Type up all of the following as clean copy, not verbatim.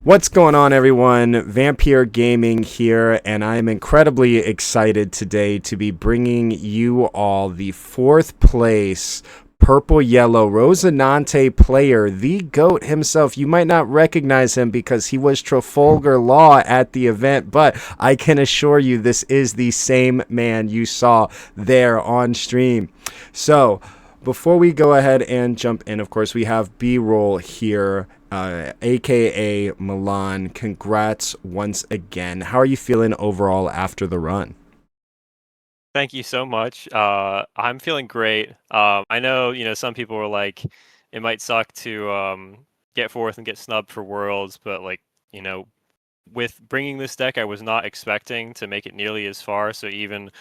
What's going on, everyone? Vampyr Gaming here, and I'm incredibly excited today to be bringing you all the fourth place purple yellow Rosinante player, the GOAT himself. You might not recognize him because he was Trafalgar Law at the event, but I can assure you this is the same man you saw there on stream. So, before we go ahead and jump in, of course, we have B-roll here, aka Milan. Congrats once again. How are you feeling overall after the run? Thank you so much. I'm feeling great. I know, some people were like, it might suck to get fourth and get snubbed for Worlds, but you know, with bringing this deck, I was not expecting to make it nearly as far. So even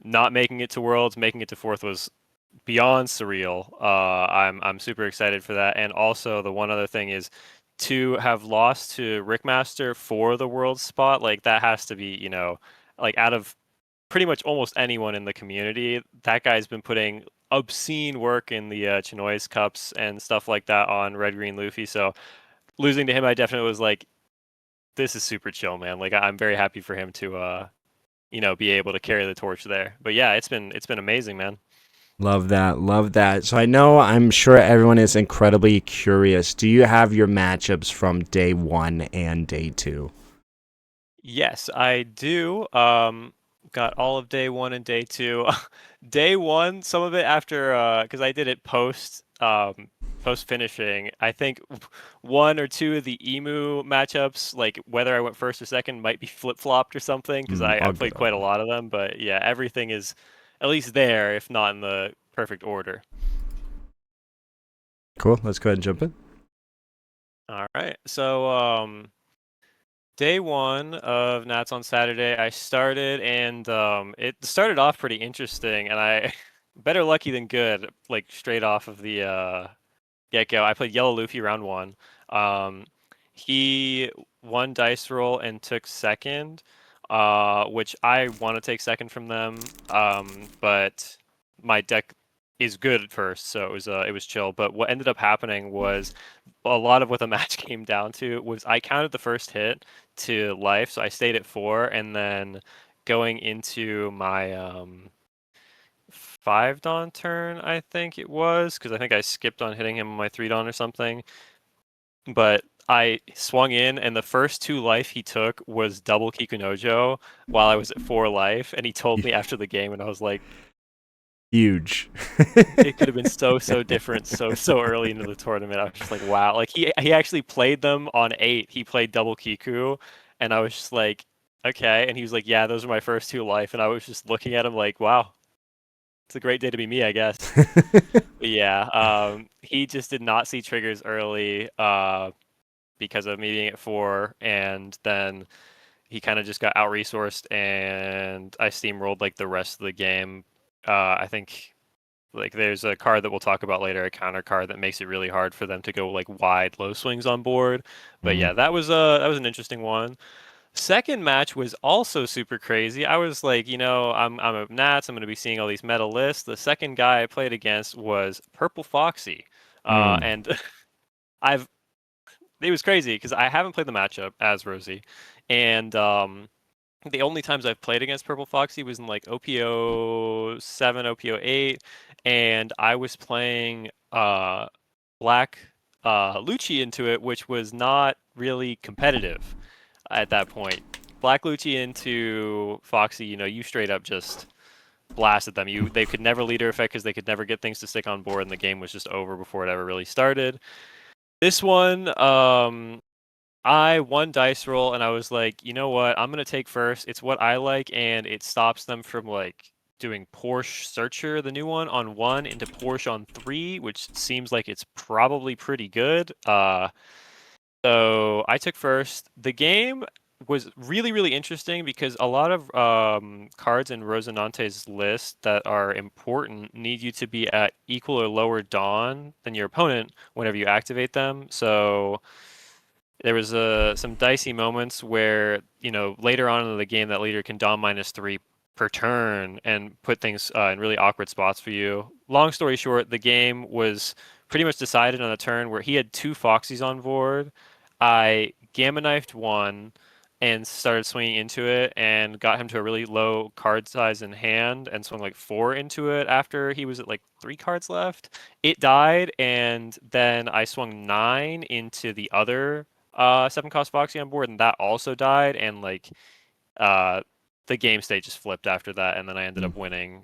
not making it to Worlds, making it to fourth was beyond surreal. I'm super excited for that. And also the one other thing is to have lost to Rickmaster for the Worlds spot, like that has to be, like out of pretty much almost anyone in the community. That guy's been putting obscene work in the Chinois Cups and stuff like that on Red Green Luffy. So losing to him, I definitely was like, this is super chill, man. Like I'm very happy for him to, be able to carry the torch there. But yeah, it's been amazing, man. Love that. Love that. So I'm sure everyone is incredibly curious. Do you have your matchups from day one and day two? Yes, I do. Got all of day one and day two. Day one, some of it after, because I did it post finishing. I think one or two of the emu matchups, like whether I went first or second, might be flip flopped or something, because I All good. played All quite a good. lot of them. But yeah, everything is at least there, if not in the perfect order. Cool. Let's go ahead and jump in. All right. So, day one of Nats on Saturday, I started and it started off pretty interesting, and I better lucky than good, like straight off of the get-go. I played Yellow Luffy round one. Um, he won dice roll and took second, which I want to take second from them, but my deck is good at first, so it was chill. But what ended up happening was a lot of what the match came down to was I counted the first hit to life, so I stayed at 4, and then going into my 5 Dawn turn, I think it was, because I think I skipped on hitting him on my 3 Dawn or something. But I swung in, and the first 2 life he took was double Kikunojo while I was at 4 life, and he told me after the game, and I was like, Huge. it could have been so different so early into the tournament. I was just like, wow. Like he actually played them on 8. He played double Kiku, and I was just like, okay. And he was like, yeah, those are my first 2 life, and I was just looking at him like, wow, it's a great day to be me, I guess. But yeah, he just did not see triggers early because of me being at 4, and then he kind of just got out resourced, and I steamrolled like the rest of the game. I think like there's a card that we'll talk about later, a counter card that makes it really hard for them to go like wide low swings on board. But Mm. yeah, that was an interesting one. Second match was also super crazy. I was like, I'm a Nats. I'm going to be seeing all these meta lists. The second guy I played against was Purple Foxy, Mm. and I've it was crazy because I haven't played the matchup as Rosie, and the only times I've played against Purple Foxy was in like OP07, OP08, and I was playing Black Lucci into it, which was not really competitive at that point. Black Lucci into Foxy, you straight up just blasted them. They could never leader effect because they could never get things to stick on board, and the game was just over before it ever really started. This one, I won dice roll, and I was like, you know what? I'm gonna take first. It's what I like, and it stops them from like doing Porsche Searcher, the new one, on 1 into Porsche on 3, which seems like it's probably pretty good. So I took first. The game was really, really interesting because a lot of cards in Rosinante's list that are important need you to be at equal or lower Dawn than your opponent whenever you activate them. So there was some dicey moments where, later on in the game that leader can Dawn -3 per turn and put things in really awkward spots for you. Long story short, the game was pretty much decided on a turn where he had 2 Foxies on board. I gamma knifed one and started swinging into it and got him to a really low card size in hand and swung like four into it after he was at like three cards left. It died, and then I swung nine into the other seven cost Foxy on board, and that also died. And like uh, the game state just flipped after that, and then I ended Mm. up winning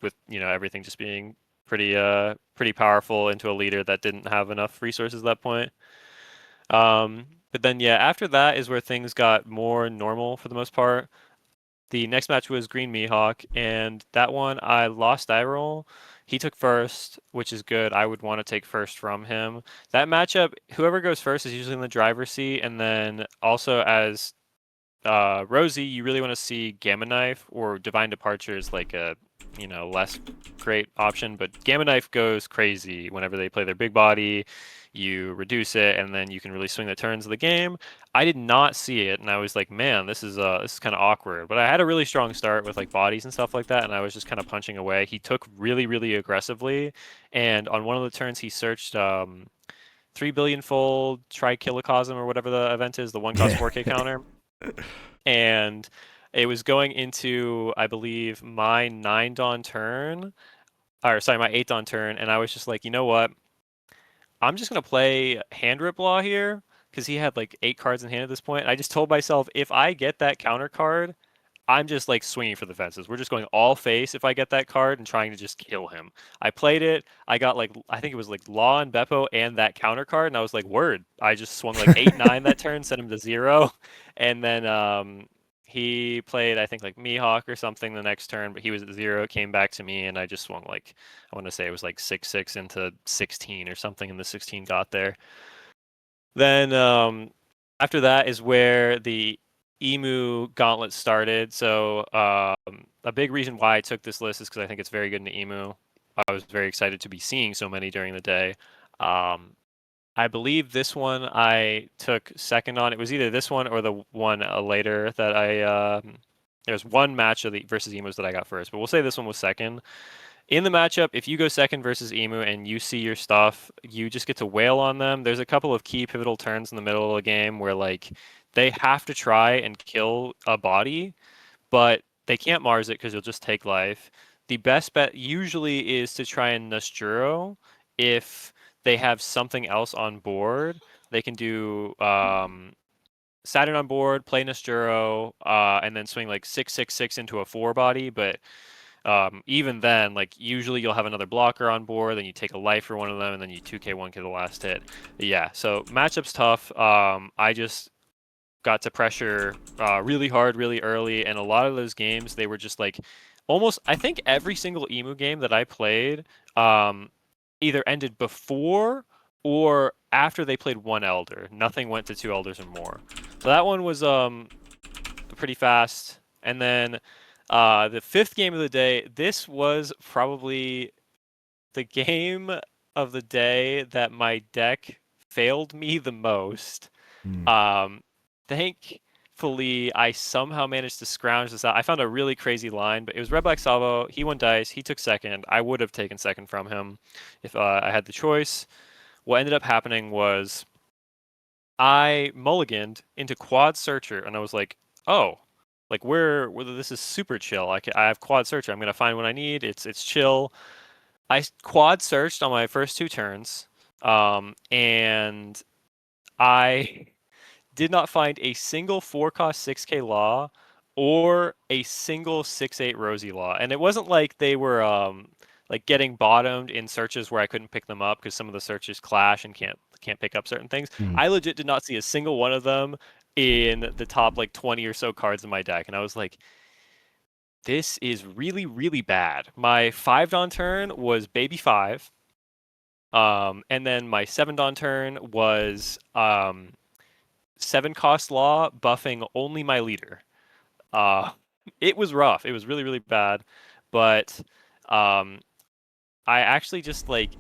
with everything just being pretty powerful into a leader that didn't have enough resources at that point. But then, yeah, after that is where things got more normal for the most part. The next match was Green Mihawk, and that one I lost die roll. He took first, which is good. I would want to take first from him. That matchup, whoever goes first is usually in the driver's seat, and then also as Rosie, you really want to see Gamma Knife or Divine Departure is like a less great option, but Gamma Knife goes crazy whenever they play their big body. You reduce it, and then you can really swing the turns of the game. I did not see it, and I was like, man, this is kind of awkward. But I had a really strong start with like bodies and stuff like that, and I was just kind of punching away. He took really, really aggressively, and on one of the turns, he searched 3 billion fold Trichilocosm or whatever the event is, the one cost Yeah. 4K counter, and it was going into, I believe, my 9 Dawn turn, or sorry, my 8 Dawn turn, and I was just like, you know what? I'm just gonna play Hand Rip Law here because he had like 8 cards in hand at this point. I just told myself if I get that counter card, I'm just like swinging for the fences. We're just going all face if I get that card and trying to just kill him. I played it. I got like I think it was like Law and Beppo and that counter card, and I was like, word. I just swung like 8-9 that turn, sent him to 0, and then he played I think like Mihawk or something the next turn, but he was at 0. Came back to me, and I just swung like I want to say it was like 6-6 into 16 or something, and the 16 got there. Then after that is where the Emu Gauntlet started. So a big reason why I took this list is because I think it's very good in the Emu. I was very excited to be seeing so many during the day. Um, I believe this one I took second on. It was either this one or the one later that I. There's one match of the versus Emus that I got first, but we'll say this one was second. In the matchup, if you go second versus Emu and you see your stuff, you just get to wail on them. There's a couple of key pivotal turns in the middle of the game where like they have to try and kill a body, but they can't Mars it because you'll just take life. The best bet usually is to try and Nosturo if they have something else on board. They can do Saturn on board, play Nosturo, and then swing like 6-6-6 into a 4 body, but even then, like usually you'll have another blocker on board, then you take a life for one of them, and then you 2K 1K the last hit. Yeah, so matchup's tough. I just got to pressure really hard, really early, and a lot of those games they were just like almost. I think every single Emu game that I played either ended before or after they played one Elder. Nothing went to two Elders or more. So that one was pretty fast. And then the fifth game of the day, this was probably the game of the day that my deck failed me the most. Mm. Um, Thankfully, I somehow managed to scrounge this out. I found a really crazy line, but it was Red Black Salvo. He won dice. He took second. I would have taken second from him if I had the choice. What ended up happening was I mulliganed into Quad Searcher, and I was like, oh, like whether this is super chill. I have Quad Searcher. I'm gonna find what I need. It's chill. I Quad searched on my first 2 turns, and I did not find a single 4-cost 6K law or a single 6-8 Rosie law. And it wasn't like they were like getting bottomed in searches where I couldn't pick them up because some of the searches clash and can't pick up certain things. Mm. I legit did not see a single one of them in the top like 20 or so cards in my deck. And I was like, this is really, really bad. My 5 Dawn turn was Baby 5. And then my 7 Dawn turn was 7-cost law buffing only my leader. Uh, it was rough. It was really, really bad. But um, I actually just like,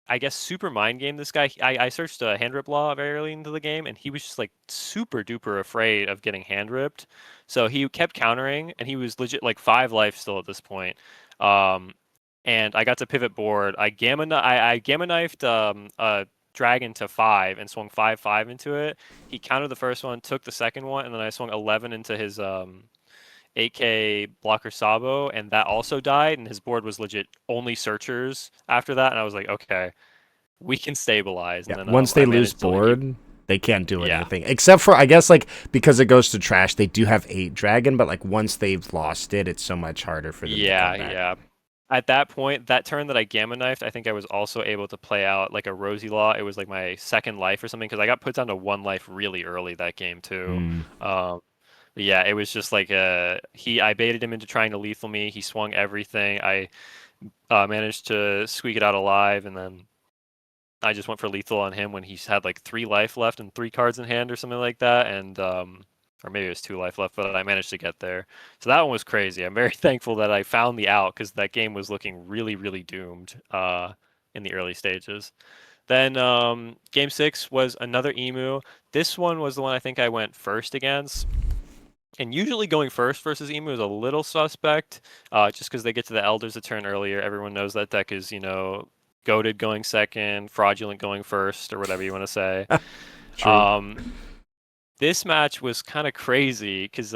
I guess, super mind game this guy. I searched a hand rip law very early into the game, and he was just like super duper afraid of getting hand ripped. So he kept countering, and he was legit like 5 life still at this point. Um, and I got to pivot board. I gamma knifed dragon to 5 and swung 5/5 into it. He countered the first one, took the second one, and then I swung 11 into his 8K blocker Sabo, and that also died. And his board was legit only searchers after that. And I was like, okay, we can stabilize. And Yeah. then Once they I lose managed to like keep. board, they can't do Yeah, anything except for, I guess, like because it goes to trash. They do have 8 dragon, but like once they've lost it, it's so much harder for them to come yeah, back. yeah. At that point, that turn that I gamma knifed, I think I was also able to play out like a Rosie Law. It was like my second life or something because I got put down to 1 life really early that game too. Mm. But yeah, it was just like I baited him into trying to lethal me. He swung everything. I managed to squeak it out alive, and then I just went for lethal on him when he's had like 3 life left and 3 cards in hand or something like that, and or maybe it was 2 life left, but I managed to get there. So that one was crazy. I'm very thankful that I found the out because that game was looking really, really doomed in the early stages. Then game 6 was another emu. This one was the one I think I went first against. And usually going first versus Emu is a little suspect, just because they get to the Elders a turn earlier. Everyone knows that deck is, goaded going second, fraudulent going first, or whatever you want to say. True. Um, this match was kind of crazy because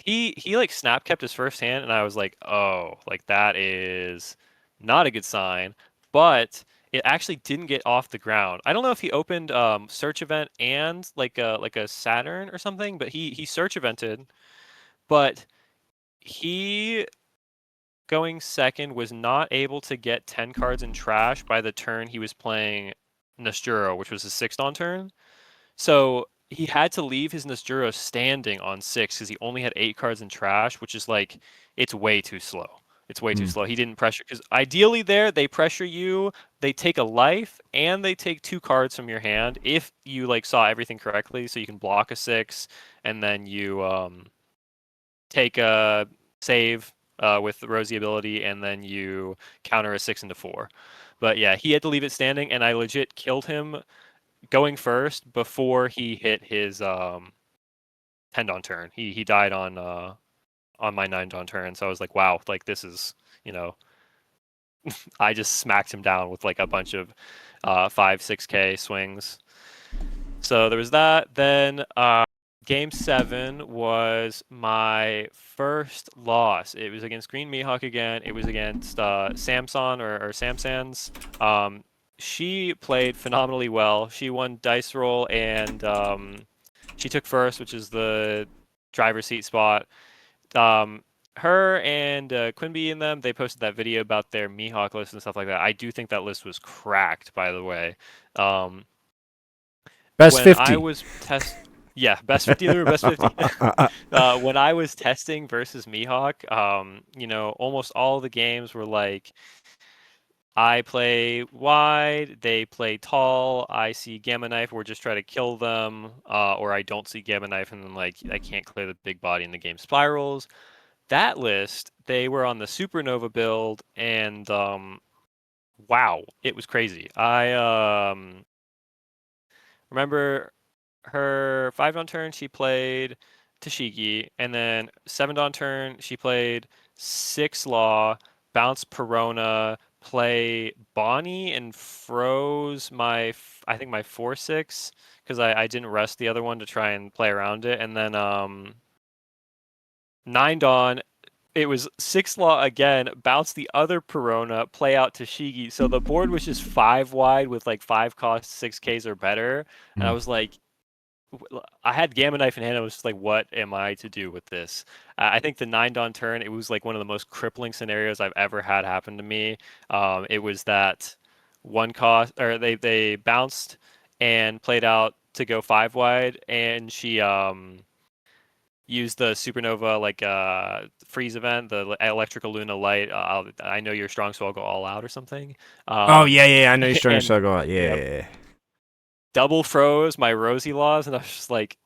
he like snap kept his first hand, and I was like, oh, like that is not a good sign. But it actually didn't get off the ground. I don't know if he opened search event and like a Saturn or something, but he search evented, but he going second was not able to get 10 cards in trash by the turn he was playing Nosturo, which was his sixth on turn. So he had to leave his Nosturo standing on 6 because he only had 8 cards in trash, which is like, it's way too slow. It's way too Mm. slow. He didn't pressure because ideally there they pressure you, they take a life and they take 2 cards from your hand if you like saw everything correctly, so you can block a 6 and then you take a save with the Rosie ability, and then you counter a 6 into 4. But yeah, he had to leave it standing, and I legit killed him going first before he hit his 10 Dawn turn. He died on my 9 Dawn turn, so I was like, wow, like this is, you know, I just smacked him down with like a bunch of 5-6K swings. So there was that. Then game 7 was my first loss. It was against Green Mihawk again. It was against Samson or Samsans. She played phenomenally well. She won dice roll and she took first, which is the driver's seat spot. Her and Quimby and them, they posted that video about their Mihawk list and stuff like that. I do think that list was cracked, by the way. Um, Best when I 50. was yeah, best 50 or best 50. When I was testing versus Mihawk, almost all the games were like I play wide, they play tall, I see Gamma Knife, we're just trying to kill them, or I don't see Gamma Knife and then like I can't clear the big body and the game spirals. That list, they were on the Supernova build and wow, it was crazy. I remember her 5 Dawn turn, she played Tashigi, and then 7 Dawn turn, she played 6 Law, bounced Perona, play Bonnie, and froze I think my 4-6, because I didn't rest the other one to try and play around it, and then 9 Dawn, it was 6 Law again, bounce the other Perona, play out Tashigi. So the board was just 5 wide with like 5 cost 6Ks or better. And I Mm. was like, I had Gamma Knife in hand. I was just like, what am I to do with this? I think the 9 Dawn turn, it was like one of the most crippling scenarios I've ever had happen to me. It was that one cost, or they bounced and played out to go 5 wide, and she use the supernova like freeze event, the electrical Luna light. I know you're strong, so I'll go all out or something. Oh Um, yeah, yeah. I know you're starting to and struggle. Yeah, yep, yeah, yeah. double froze my Rosie laws, and I was just like,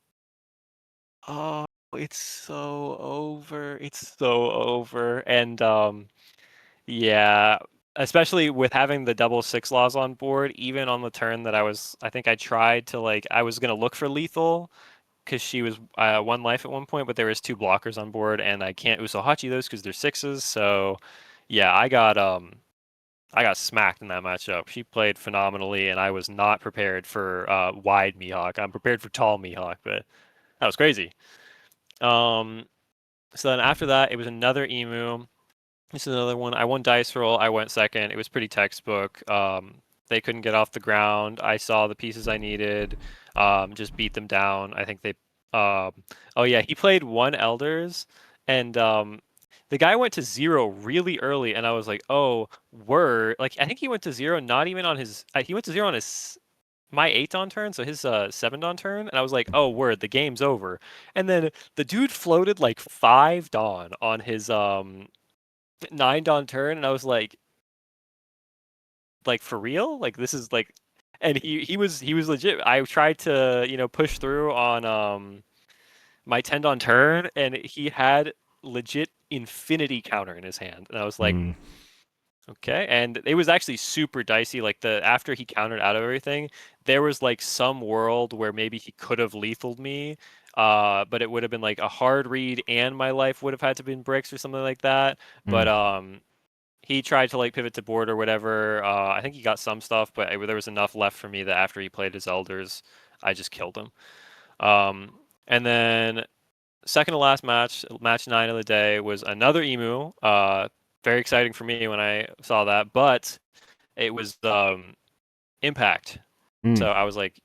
oh, it's so over. It's so over. And yeah, especially with having the double 6 laws on board, even on the turn that I think I tried to like, I was gonna look for lethal because she was 1 life at one point, but there was 2 blockers on board, and I can't Uso-Hachi those because they're 6s. So, yeah, I got smacked in that matchup. She played phenomenally, and I was not prepared for wide Mihawk. I'm prepared for tall Mihawk, but that was crazy. Um, so then after that, it was another Emu. This is another one. I won dice roll. I went second. It was pretty textbook. They couldn't get off the ground. I saw the pieces I needed. Just beat them down. I think they. Oh yeah, he played one elders, and the guy went to zero really early, and I was like, oh, word. Like I think he went to zero, not even on his. He went to zero on his my 8 on turn, so his 7 on turn, and I was like, oh, word, the game's over. And then the dude floated like 5 Dawn on his 9 on turn, and I was like for real? Like this is like, and he was legit. I tried to push through on my 10 on turn, and he had legit infinity counter in his hand, and I was like, Mm. okay. And it was actually super dicey. Like the after he countered out of everything, there was like some world where maybe he could have lethaled me. But it would have been like a hard read and my life would have had to been bricks or something like that. But Mm. he tried to like pivot to board or whatever. I think he got some stuff, but there was enough left for me that after he played his elders, I just killed him. And then second to last match, match 9 of the day, was another Emu. Very exciting for me when I saw that, but it was Impact. Mm. So I was like,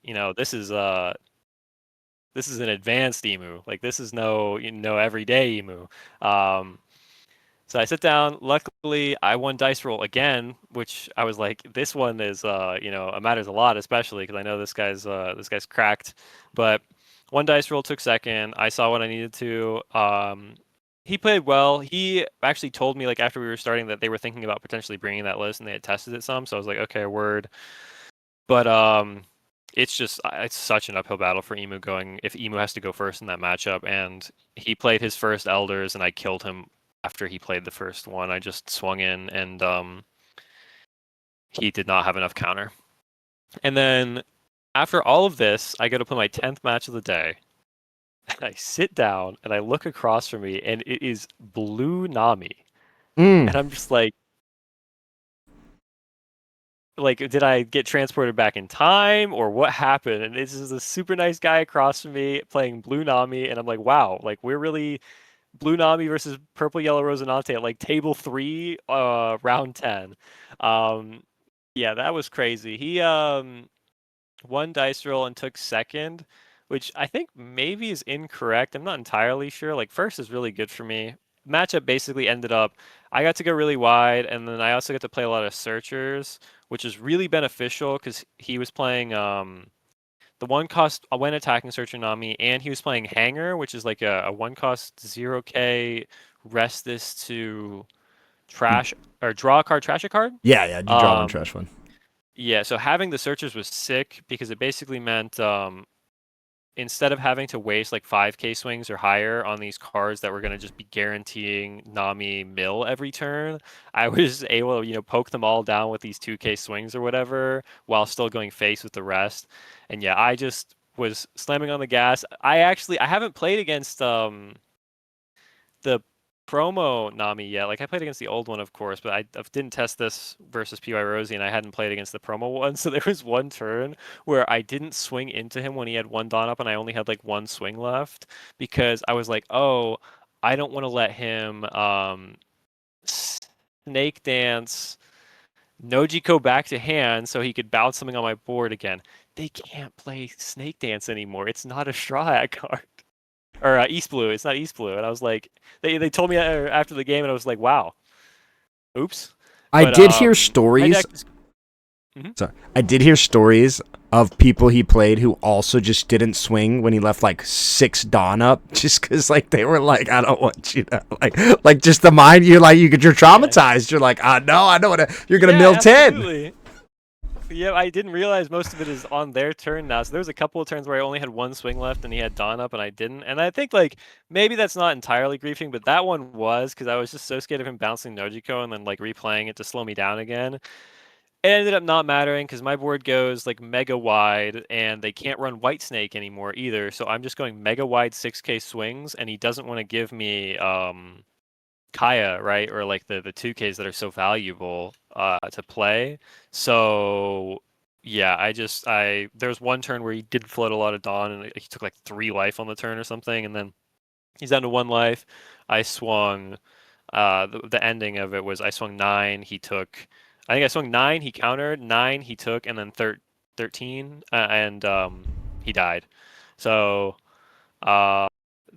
this is an advanced Emu. Like this is no everyday Emu. Um, So I sit down. Luckily, I won dice roll again, which I was like, this one is, it matters a lot, especially because I know this guy's cracked. But one dice roll took second. I saw what I needed to. He played well. He actually told me like after we were starting that they were thinking about potentially bringing that list and they had tested it some. So I was like, okay, word. But it's such an uphill battle for Emu going if Emu has to go first in that matchup. And he played his first Elders, and I killed him after he played the first one. I just swung in, and he did not have enough counter. And then after all of this, I go to play my 10th match of the day. And I sit down and I look across from me, and it is Blue Nami. Mm. And I'm just like, did I get transported back in time or what happened? And this is a super nice guy across from me playing Blue Nami, and I'm like, wow, like we're really Blue Nami versus Purple Yellow Rosinante at like table 3, round 10. Um, yeah, that was crazy. He won dice roll and took second, which I think maybe is incorrect. I'm not entirely sure. Like first is really good for me. Matchup basically ended up I got to go really wide, and then I also got to play a lot of searchers, which is really beneficial because he was playing the one cost when attacking Searcher Nami, and he was playing Hanger, which is like a one cost 0k rest this to trash or draw a card, trash a card. Yeah, yeah. You draw one Um, trash one. yeah, so having the searchers was sick because it basically meant instead of having to waste like 5k swings or higher on these cards that were going to just be guaranteeing Nami mill every turn, I was able to, poke them all down with these 2k swings or whatever while still going face with the rest. And yeah, I just was slamming on the gas. I haven't played against the promo Nami yet. Like I played against the old one, of course, but I didn't test this versus PY Rosie, and I hadn't played against the promo one. So there was one turn where I didn't swing into him when he had one Dawn up, and I only had like one swing left because I was like, oh, I don't want to let him snake dance Nojiko back to hand so he could bounce something on my board again. They can't play snake dance anymore. It's not a straw hat card or East Blue. It's not East Blue. And I was like, they told me after the game, and I was like, wow, oops. I But did hear my stories. deck is. Mhm. Sorry, I did hear stories of people he played who also just didn't swing when he left like 6 Dawn up, just because like they were like, I don't want you to like just the mind. You're like you're Yeah, traumatized. You're like, no, I know what you're gonna yeah, mill 10. absolutely. Yeah, I didn't realize most of it is on their turn now. So there was a couple of turns where I only had one swing left, and he had Dawn up, and I didn't. And I think like maybe that's not entirely griefing, but that one was because I was just so scared of him bouncing Nojiko and then like replaying it to slow me down again. It ended up not mattering because my board goes like mega wide, and they can't run White Snake anymore either. So I'm just going mega wide 6k swings, and he doesn't want to give me Kaya, right, or like the 2Ks that are so valuable to play. So yeah, there was one turn where he did float a lot of Dawn, and he took like 3 life on the turn or something, and then he's down to 1 life. I swung. The ending of it was I swung 9. He took. I think I swung 9. He countered 9. He took, and then 13, and he died. So uh,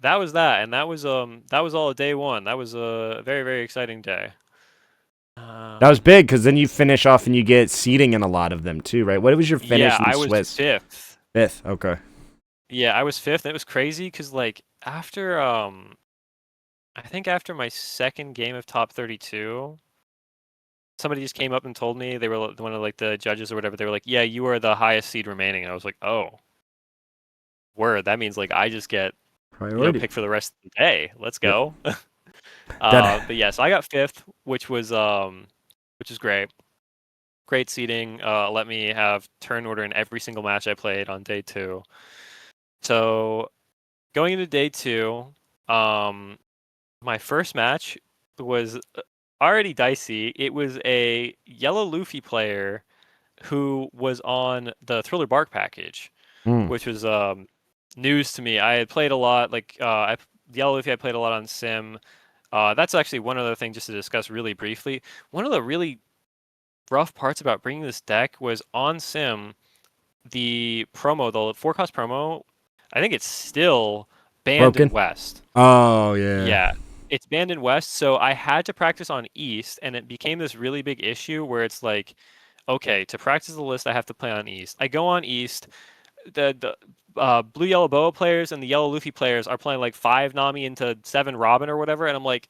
that was that, and that was all day one. That was a very very exciting day. That was big because then you finish off and you get seeding in a lot of them too, right? What was your Yeah, finish in I was Swiss? 5th. Fifth. Okay. Yeah, I was 5th, and it was crazy because like after I think after my second game of top 32, somebody just came up and told me, they were one of like the judges or whatever. They were like, "Yeah, you are the highest seed remaining." And I was like, "Oh, word! That means like I just get Priority. picked for the rest of the day. Let's Yep. go." That. But yeah, so I got 5th, which is great. Great seeding. Let me have turn order in every single match I played on day 2. So going into day 2, my first match was already dicey. It was a yellow Luffy player who was on the Thriller Bark package, Mm. which was news to me. I had played a lot, like Yellow Luffy. I played a lot on Sim. That's actually one other thing just to discuss really briefly. One of the really rough parts about bringing this deck was on Sim, the promo, the 4-cost promo. I think it's still banned in Broken. West. Oh yeah. Yeah, it's banned in West, so I had to practice on East, and it became this really big issue where it's like, okay, to practice the list, I have to play on East. I go on East. The blue yellow boa players and the yellow Luffy players are playing like 5 Nami into 7 Robin or whatever, and I'm like,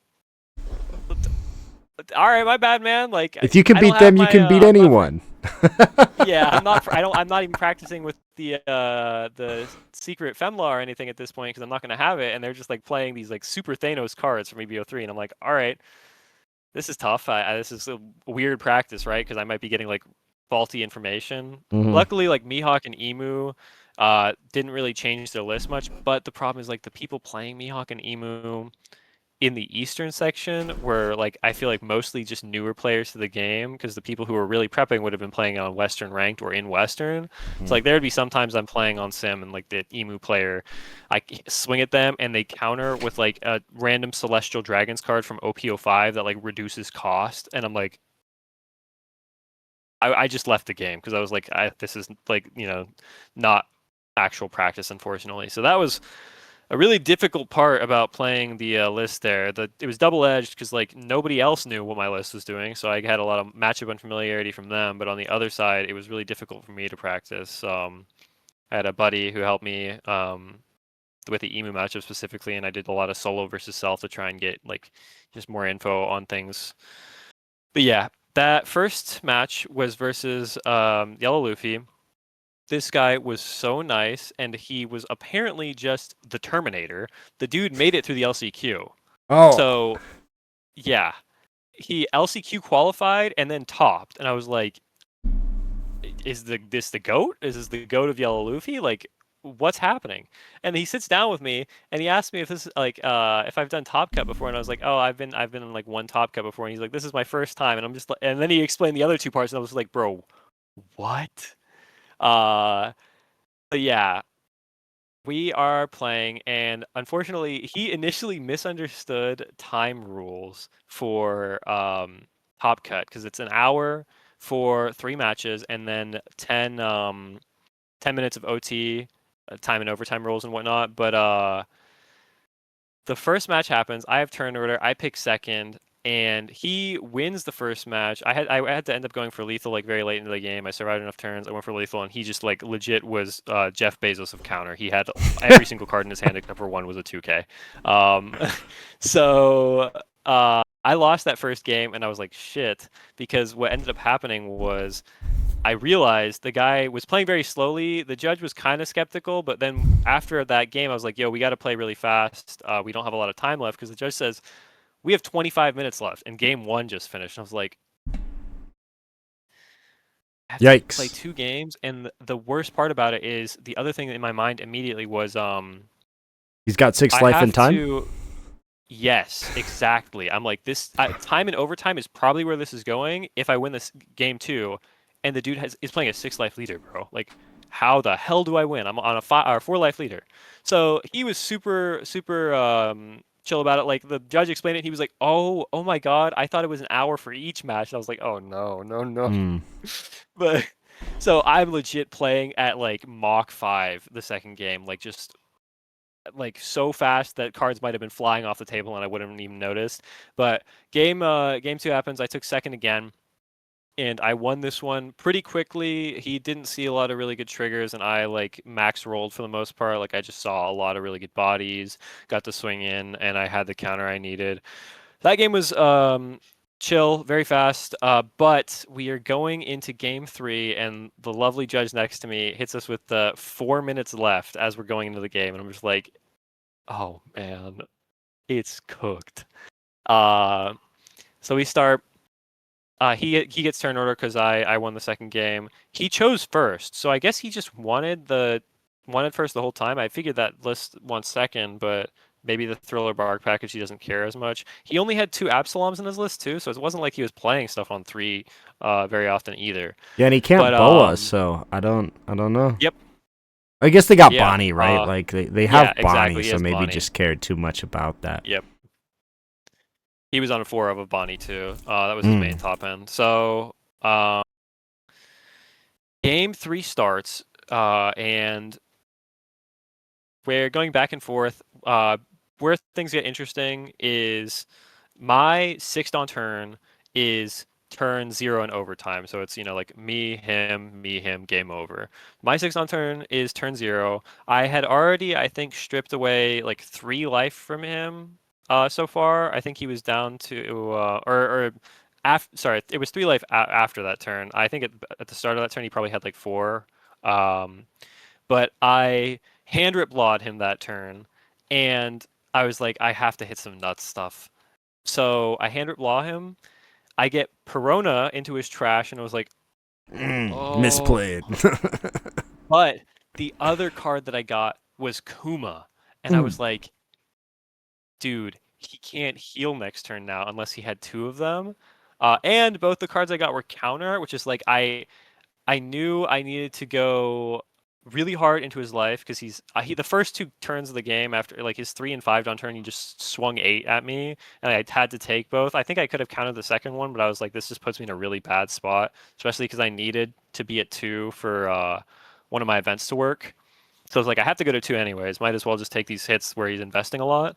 all right, my bad, man. Like If you can I don't beat have them, you my can beat I'm not anyone. yeah, I'm not I don't I'm not even practicing with the secret Femlaw or anything at this point because I'm not gonna have it, and they're just like playing these like super Thanos cards from EB03, and I'm like, all right, this is tough. This is a weird practice, right? Because I might be getting like faulty information. Mm-hmm. Luckily, like Mihawk and Emu didn't really change their list much, but the problem is like the people playing Mihawk and Emu in the Eastern section were like I feel like mostly just newer players to the game because the people who were really prepping would have been playing on Western ranked or in Western. So like there'd be sometimes I'm playing on Sim and like the Emu player, swing at them and they counter with like a random Celestial Dragons card from OP05 that like reduces cost, and I'm like, I just left the game because I was like, this is like not actual practice, unfortunately. So that was a really difficult part about playing the list there. It was double edged because like nobody else knew what my list was doing, so I had a lot of matchup unfamiliarity from them. But on the other side, it was really difficult for me to practice. I had a buddy who helped me with the Emu matchup specifically, and I did a lot of solo versus self to try and get like just more info on things. But yeah, that first match was versus Yellow Luffy. This guy was so nice, and he was apparently just the Terminator. The dude made it through the LCQ. Oh. So, yeah, he LCQ qualified and then topped, and I was like, "Is this the goat? Is this the goat of Yellow Luffy? Like, what's happening?" And he sits down with me, and he asked me if this like if I've done Top Cut before, and I was like, "Oh, I've been in like one Top Cut before," and he's like, "This is my first time," and I'm just like, and then he explained the other 2 parts, and I was like, "Bro, what?" Uh, but yeah, we are playing, and unfortunately, he initially misunderstood time rules for Top Cut because it's an hour for 3 matches and then 10 minutes of OT, time and overtime rules and whatnot. But the first match happens. I have turn order. I pick second, and he wins the first match. I had to end up going for lethal like very late into the game. I survived enough turns. I went for lethal, and he just like legit was Jeff Bezos of counter. He had every single card in his hand except for one was a 2K. Um, so I lost that first game, and I was like shit because what ended up happening was I realized the guy was playing very slowly. The judge was kind of skeptical, but then after that game, I was like, "Yo, we got to play really fast. We don't have a lot of time left," because the judge says we have 25 minutes left, and game 1 just finished. And I was like, "I have to play Yikes. 2 games." And the worst part about it is the other thing in my mind immediately was He's got 6 I life in have time. to. Yes, exactly. I'm like this time in overtime is probably where this is going. If I win this game too, and the dude is playing a 6 life leader, bro. Like, how the hell do I win? I'm on a 4 life leader. So he was super chill about it. Like the judge explained it, he was like, "Oh my God, I thought it was an hour for each match." And I was like, "Oh no, no, no." Mm. But so I'm legit playing at like Mach 5 the second game, like just like so fast that cards might have been flying off the table and I wouldn't even noticed. But game two happens. I took second again, and I won this one pretty quickly. He didn't see a lot of really good triggers, and I like max rolled for the most part. Like I just saw a lot of really good bodies, got the swing in, and I had the counter I needed. That game was chill, very fast. But we are going into game three, and the lovely judge next to me hits us with the 4 minutes left as we're going into the game, and I'm just like, oh man, it's cooked. Uh, so we start. He gets turn order because I won the second game. He chose first, so I guess he just wanted first the whole time. I figured that list wants second, but maybe the Thriller Bark package he doesn't care as much. He only had 2 Absaloms in his list too, so it wasn't like he was playing stuff on 3 very often either. Yeah, and he But can't bow us, so I don't know. yep, I guess they got yeah, Bonnie, right? Like they yeah, have Bonnie, exactly. He so has maybe Bonnie. just cared too much about that. Yep. He was on a 4 of a Bonnie too. That was his Mm. main top end. So game three starts, and we're going back and forth. Where things get interesting is my sixth on turn is turn 0 in overtime. So it's, like me, him, game over. My sixth on turn is turn 0. I had already, I think, stripped away like 3 life from him so far. I think he was down to, sorry, it was 3 life after that turn. I think at the start of that turn, he probably had like 4. Um, but I hand rip lawed him that turn, and I was like, I have to hit some nuts stuff. So I hand rip law him. I get Perona into his trash, and I was like, oh. Misplayed. But the other card that I got was Kuma, and I Mm. was like, dude, he can't heal next turn now unless he had 2 of them. And both the cards I got were counter, which is like I knew I needed to go really hard into his life because the first 2 turns of the game after like his 3 and 5 down turn, he just swung 8 at me, and I had to take both. I think I could have counted the second one, but I was like, this just puts me in a really bad spot, especially because I needed to be at 2 for one of my events to work. So I was like, I have to go to 2 anyways. Might as well just take these hits where he's investing a lot.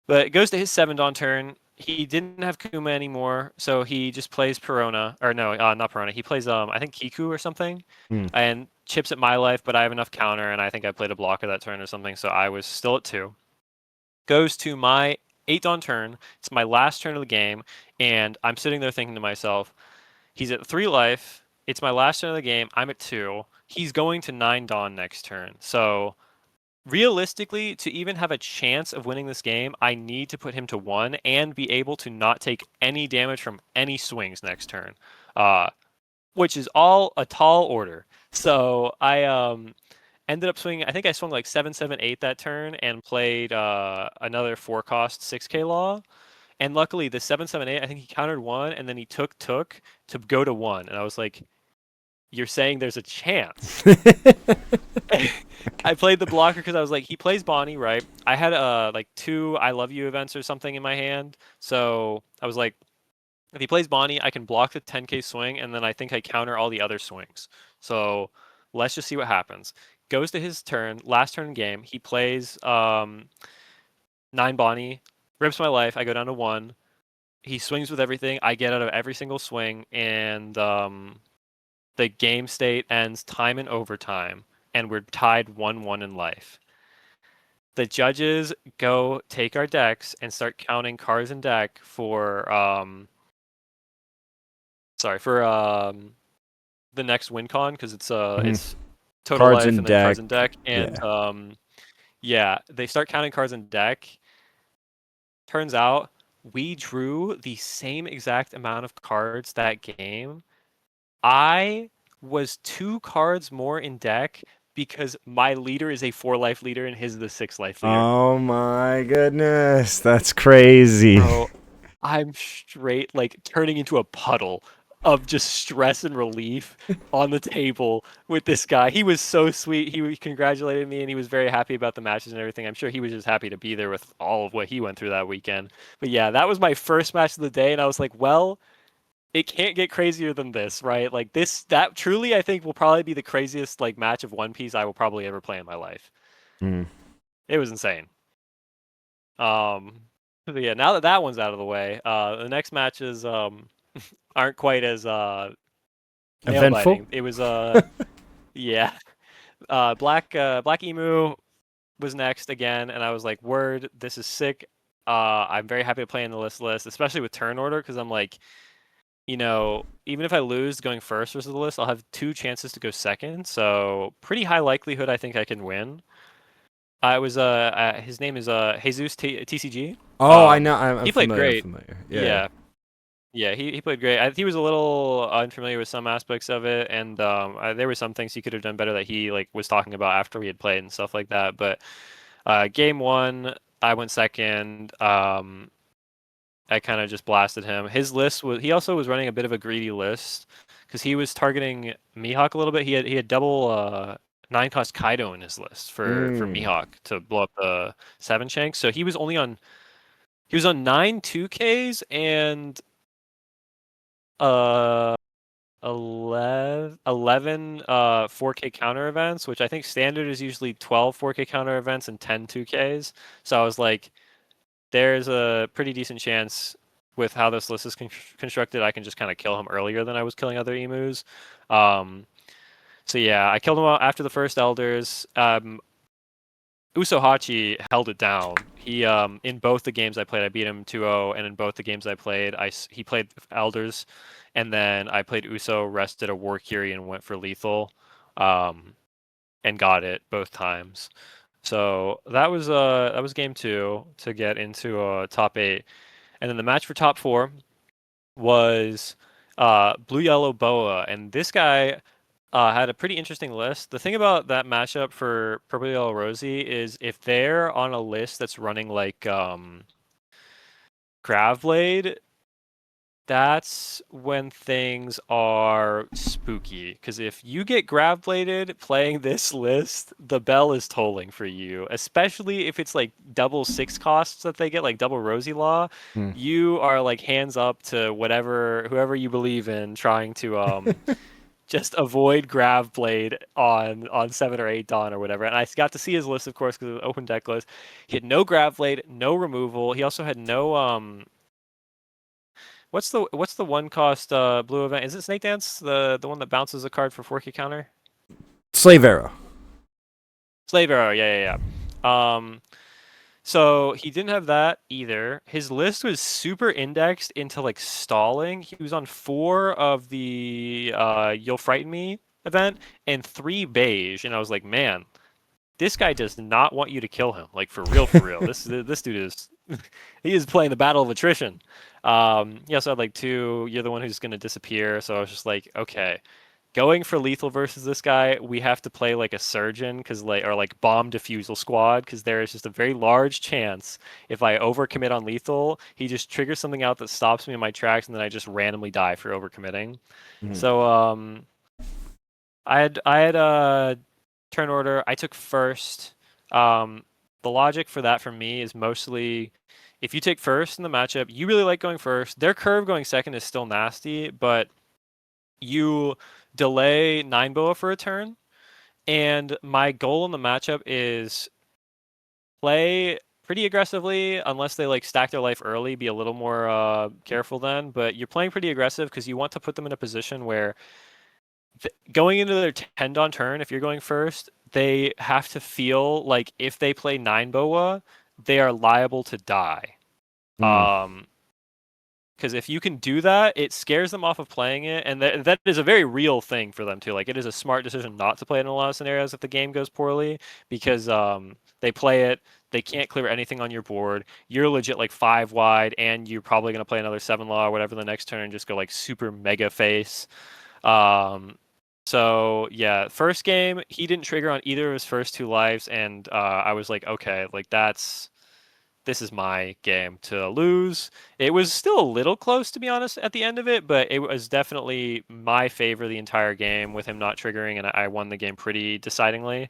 But it goes to his 7 Dawn turn. He didn't have Kuma anymore, so he just plays Perona. Or no, not Perona. He plays I think Kiku or something, Mm. and chips at my life. But I have enough counter, and I think I played a blocker that turn or something, so I was still at 2. Goes to my 8 Dawn turn. It's my last turn of the game, and I'm sitting there thinking to myself, he's at 3 life. It's my last turn of the game. I'm at 2. He's going to 9 Dawn next turn, so realistically, to even have a chance of winning this game, I need to put him to 1 and be able to not take any damage from any swings next turn, uh, which is all a tall order. So I ended up swinging. I think I swung like 778 that turn and played another 4 cost 6K Law. And luckily, the 778, I think he countered 1, and then he took to go to 1. And I was like, "You're saying there's a chance?" I played the blocker because I was like, he plays Bonnie, right? I had like 2 I Love You events or something in my hand, so I was like, if he plays Bonnie, I can block the 10k swing, and then I think I counter all the other swings. So let's just see what happens. Goes to his turn, last turn in game. He plays 9 Bonnie, rips my life. I go down to 1. He swings with everything. I get out of every single swing, and the game state ends time and overtime, and we're tied 1-1 in life. The judges go take our decks and start counting cards in deck for the next win con, because Mhm. it's total Cards life in and then deck. cards in deck, and Yeah. yeah, they start counting cards in deck. Turns out we drew the same exact amount of cards that game. I was 2 cards more in deck, because my leader is a 4 life leader and his is the 6 life leader. Oh my goodness, that's crazy. Bro, I'm straight like turning into a puddle of just stress and relief on the table with this guy. He was so sweet. He congratulated me and he was very happy about the matches and everything. I'm sure he was just happy to be there with all of what he went through that weekend. But yeah, that was my first match of the day and I was like, well, it can't get crazier than this, right? Like that truly I think will probably be the craziest like match of One Piece I will probably ever play in my life. Mm. It was insane. So yeah, now that that one's out of the way, the next matches aren't quite as nail Eventful. biting. It was yeah, Black Emu was next again, and I was like, word, this is sick. I'm very happy to play in the list, especially with turn order, because I'm like, even if I lose going first versus the list, I'll have 2 chances to go second. So pretty high likelihood I think I can win. I was his name is Jesus TCG. Oh, I know. I'm He played familiar. I'm great. familiar. Yeah. Yeah. Yeah, he played great. He was a little unfamiliar with some aspects of it, and there were some things he could have done better that he like was talking about after we had played and stuff like that. But game one, I went second. I kind of just blasted him. His list was he also was running a bit of a greedy list because he was targeting Mihawk a little bit. He had double 9-cost Kaido in his list for Mm. Mihawk to blow up the 7 shanks. So he was on 9 2Ks and uh 11 4K counter events, which I think standard is usually 12 4K counter events and 10 2Ks. So I was like, there's a pretty decent chance with how this list is constructed, I can just kind of kill him earlier than I was killing other emus. Um, so yeah, I killed him after the first elders. Uso-Hachi held it down. He in both the games I played, I beat him 2-0, and in both the games I played, he played elders, and then I played Uso, rested a War Curie, and went for lethal, and got it both times. So that was game two to get into top eight, and then the match for top four was Blue Yellow Boa, and this guy had a pretty interesting list. The thing about that matchup for Purple Yellow Rosie is if they're on a list that's running like Graveblade, that's when things are spooky. Because if you get Gravebladed playing this list, the bell is tolling for you. Especially if it's like double 6 costs that they get, like double Rosie Law. Mm. You are like hands up to whoever you believe in, trying to just avoid Gravblade on 7 or 8 Dawn or whatever. And I got to see his list, of course, because it was an open deck list. He had no Gravblade, no removal. He also had no what's the 1 cost blue event? Is it Snake Dance? The one that bounces a card for 4K counter? Slave Arrow. Slave Arrow, yeah. So he didn't have that either. His list was super indexed into like stalling. He was on 4 of the You'll Frighten Me event and 3 beige, and I was like, man, this guy does not want you to kill him. Like for real, for real. This dude is he is playing the battle of attrition. He also had like 2. You're the one who's gonna disappear. So I was just like, okay, going for lethal versus this guy, we have to play like a surgeon because like bomb defusal squad because there is just a very large chance if I overcommit on lethal, he just triggers something out that stops me in my tracks and then I just randomly die for overcommitting. Mm. So I had turn order. I took first. The logic for that for me is mostly if you take first in the matchup, you really like going first. Their curve going second is still nasty, but you delay 9 boa for a turn. And my goal in the matchup is play pretty aggressively unless they like stack their life early, be a little more careful then. But you're playing pretty aggressive because you want to put them in a position where going into their 10 Dawn turn, if you're going first, they have to feel like if they play 9 boa, they are liable to die. Mm. Because if you can do that, it scares them off of playing it, and that is a very real thing for them too. Like it is a smart decision not to play it in a lot of scenarios if the game goes poorly, because they play it, they can't clear anything on your board. You're legit like 5 wide, and you're probably gonna play another 7 law or whatever the next turn and just go like super mega face. Um, So yeah, first game he didn't trigger on either of his first two lives, and I was like, okay, like this is my game to lose. It was still a little close, to be honest, at the end of it, but it was definitely my favor the entire game with him not triggering, and I won the game pretty decidingly.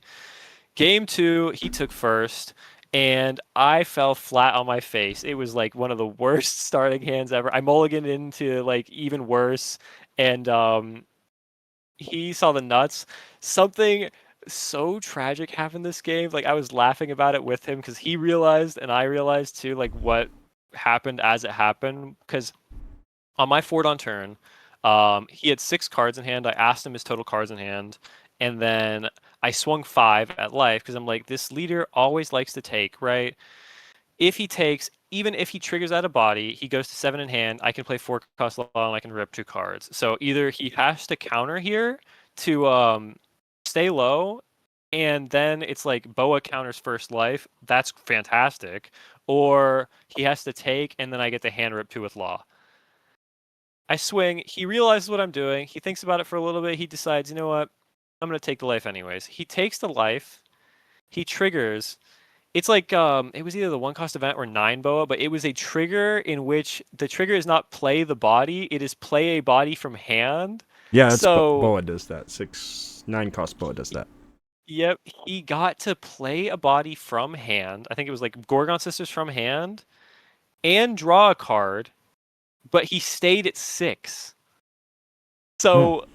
Game two, he took first, and I fell flat on my face. It was like one of the worst starting hands ever. I mulliganed into like even worse, and he saw the nuts. Something so tragic happened this game. Like I was laughing about it with him because he realized and I realized too, like what happened as it happened. Because on my four on turn, he had six cards in hand. I asked him his total cards in hand, and then I swung five at life because I'm like, this leader always likes to take, right? If he takes, even if he triggers out a body, he goes to seven in hand. I can play four cost law and I can rip two cards. So either he has to counter here to stay low, and then it's like Boa counters first life. That's fantastic. Or he has to take, and then I get the hand rip two with law. I swing. He realizes what I'm doing. He thinks about it for a little bit. He decides, you know what? I'm gonna take the life anyways. He takes the life. He triggers. It's like it was either the one cost event or nine boa, but it was a trigger in which the trigger is not play the body, it is play a body from hand. Yeah, it's So, Boa does that. 6-9 cost Boa does that. yep, he got to play a body from hand. I think it was like Gorgon Sisters from hand and draw a card, but he stayed at six. Hmm. So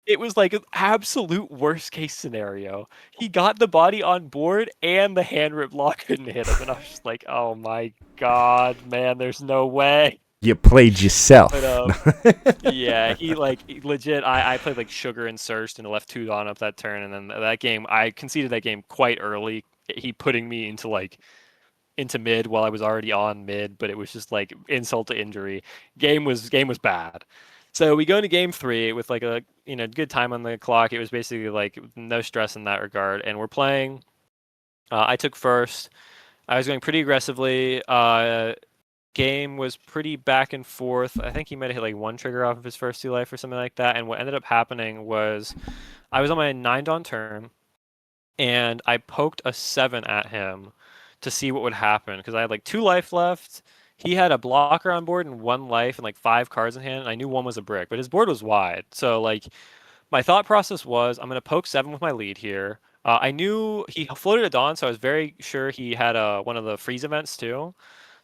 it was like an absolute worst case scenario. He got the body on board and the hand rip lock couldn't hit him. And I was just like, oh my God, man, there's no way. You played yourself. But yeah, legit. I played like Sugar and Surged and left two on up that turn, and then that game I conceded that game quite early. He putting me into mid while I was already on mid, but it was just like insult to injury. Game was bad. So we go into game three with like a good time on the clock. It was basically like no stress in that regard, and we're playing. I took first. I was going pretty aggressively. Game was pretty back and forth. I think he might have hit like one trigger off of his first two life or something like that. And what ended up happening was I was on my 9 dawn turn and I poked a 7 at him to see what would happen because I had like 2 life left. He had a blocker on board and 1 life and like 5 cards in hand. And I knew one was a brick, but his board was wide. So like my thought process was I'm going to poke 7 with my lead here. I knew he floated a Dawn, so I was very sure he had one of the freeze events too.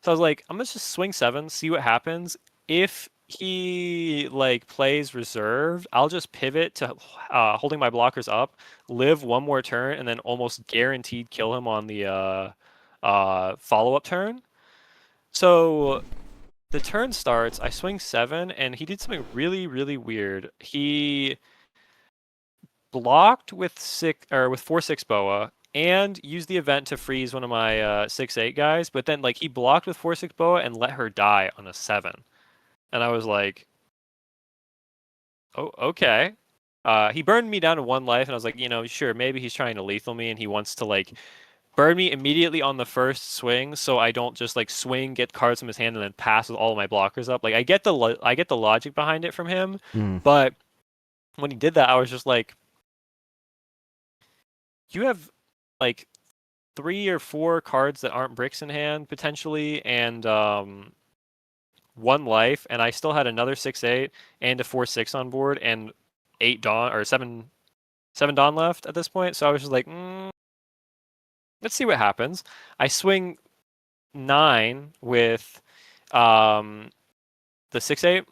So I was like, I'm gonna just swing 7, see what happens. If he like plays reserved, I'll just pivot to holding my blockers up, live one more turn, and then almost guaranteed kill him on the follow-up turn. So the turn starts, I swing 7, and he did something really, really weird. He blocked with 4/6 boa and used the event to freeze one of my 6/8 guys, but then like he blocked with 4/6 boa and let her die on a 7. And I was like, oh, okay. He burned me down to 1 life, and I was like, sure, maybe he's trying to lethal me, and he wants to like burn me immediately on the first swing, so I don't just like swing, get cards from his hand, and then pass with all of my blockers up. Like I get the logic behind it from him, Mm. but when he did that, I was just like, you have like 3 or 4 cards that aren't bricks in hand potentially, and 1 life, and I still had another 6/8 and a 4/6 on board, and 8 dawn or 7 dawn left at this point. So I was just like, let's see what happens. I swing 9 with the 6/8,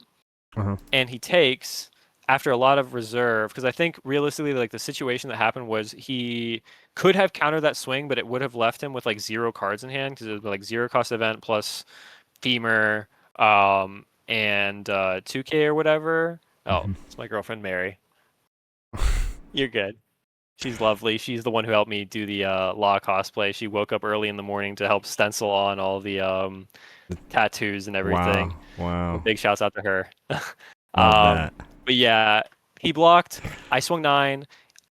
Uh-huh. and he takes after a lot of reserve because I think realistically like the situation that happened was he could have countered that swing, but it would have left him with like 0 cards in hand because it was like 0 cost event plus femur and 2K or whatever. Oh, Mhm. it's my girlfriend Mary. You're good. She's lovely. She's the one who helped me do the law cosplay. She woke up early in the morning to help stencil on all the tattoos and everything. Wow. Wow. Big shouts out to her. Love um, that. but yeah, he blocked. I swung 9.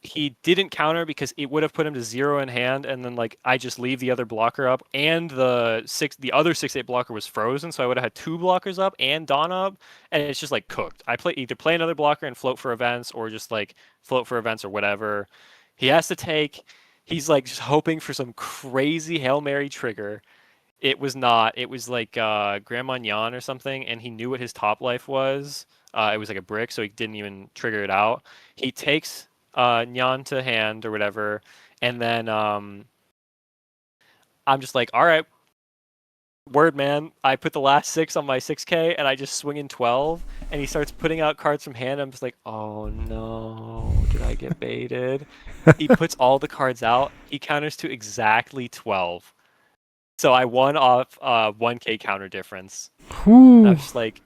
he didn't counter because it would have put him to 0 in hand, and then like I just leave the other blocker up, and the other 6/8 blocker was frozen, so I would have had 2 blockers up and Dawn up, and it's just like cooked. I either play another blocker and float for events, or just like float for events or whatever. He has to take. He's like just hoping for some crazy Hail Mary trigger. It was not. It was like Grand Magnon or something, and he knew what his top life was. It was like a brick, so he didn't even trigger it out. He takes Nyan to hand or whatever, and then I'm just like, all right, word man. I put the last 6 on my 6K, and I just swing in 12, and he starts putting out cards from hand. I'm just like, oh no, did I get baited? He puts all the cards out. He counters to exactly 12. So I won off 1K counter difference. And I was just like,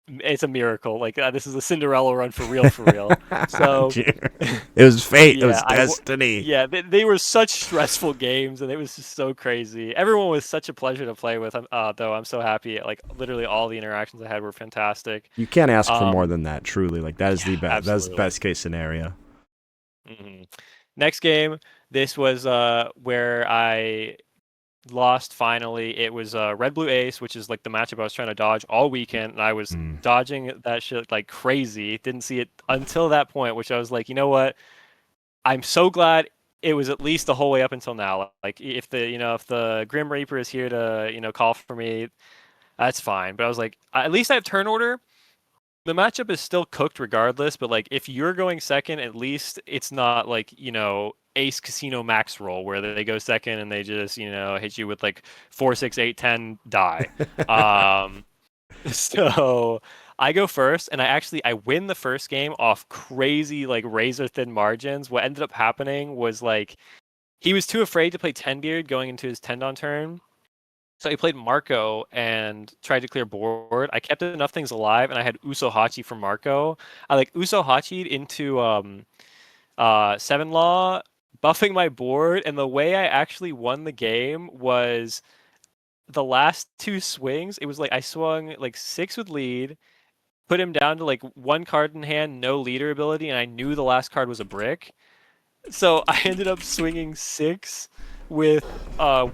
it's a miracle. Like this is a Cinderella run for real, for real. So it was fate. yeah, It was destiny. yeah, they were such stressful games, and it was just so crazy. Everyone was such a pleasure to play with. Though I'm so happy. Like literally all the interactions I had were fantastic. You can't ask for more than that. Truly, like that is the best. That's the best case scenario. Mm-hmm. Next game, this was where I lost finally. It was Red Blue Ace, which is like the matchup I was trying to dodge all weekend, and I was dodging that shit like crazy. Didn't see it until that point, which I was like, you know what? I'm so glad it was at least the whole way up until now. Like if the Grim Reaper is here to call for me, that's fine. But I was like, at least I have turn order. The matchup is still cooked regardless, but like if you're going second, at least it's not like, Ace Casino Max roll where they go second and they just, hit you with like 4, 6, 8, 10 die. So I go first, and I win the first game off crazy like razor thin margins. What ended up happening was like he was too afraid to play 10 beard going into his 10 on turn. So he played Marco and tried to clear board. I kept enough things alive, and I had Uso-Hachi from Marco. I like Uso-Hachi'd into 7 Law, buffing my board, and the way I actually won the game was the last 2 swings. It was like I swung like 6 with lead, put him down to like 1 card in hand, no leader ability, and I knew the last card was a brick. So I ended up swinging 6 with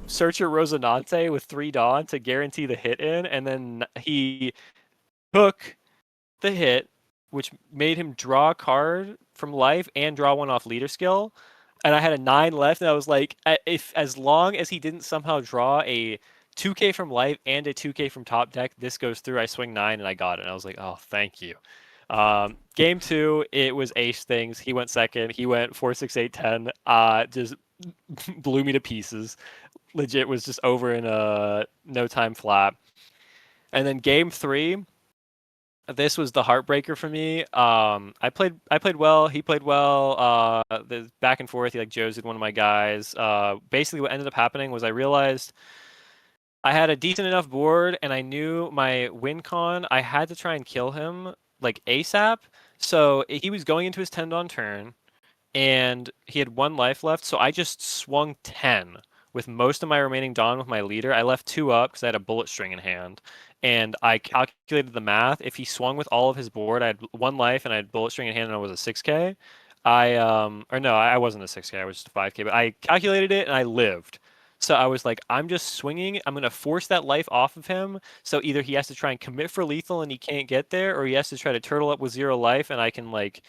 Searcher Rosinante with 3 Dawn to guarantee the hit in, and then he took the hit, which made him draw a card from life and draw 1 off leader skill. And I had a 9 left, and I was like, if as long as he didn't somehow draw a 2K from life and a 2K from top deck, this goes through. I swing 9 and I got it. And I was like, oh, thank you. Game 2, it was ace things. He went second. He went 4, 6, 8, 10. Just blew me to pieces. Legit was just over in a no time flat. And then game 3, this was the heartbreaker for me. I played well. He played well. The back and forth. He like Josed one of my guys. Basically, what ended up happening was I realized I had a decent enough board, and I knew my win con. I had to try and kill him like ASAP. So he was going into his 10 on turn, and he had 1 life left. So I just swung 10 with most of my remaining Dawn with my leader. I left 2 up because I had a bullet string in hand, and I calculated the math. If he swung with all of his board, I had 1 life and I had bullet string in hand, and I was a 6K. I wasn't a 6K. I was just a 5K. But I calculated it and I lived. So I was like, I'm just swinging. I'm gonna force that life off of him. So either he has to try and commit for lethal and he can't get there, or he has to try to turtle up with 0 life and I can like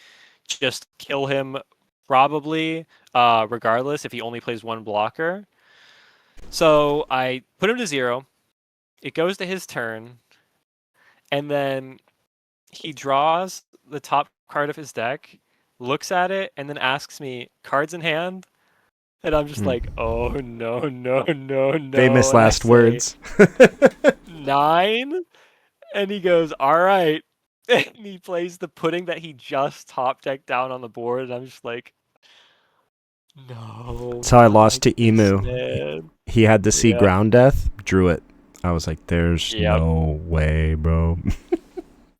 just kill him probably, regardless if he only plays 1 blocker. So I put him to 0. It goes to his turn, and then he draws the top card of his deck, looks at it, and then asks me, cards in hand? And I'm just like, oh no, no, no, no. Famous and last words. 9? And he goes, all right. And he plays the pudding that he just top decked down on the board, and I'm just like, no. That's how I lost to Emu. Man. He had to see ground death, drew it. I was like, there's no way, bro.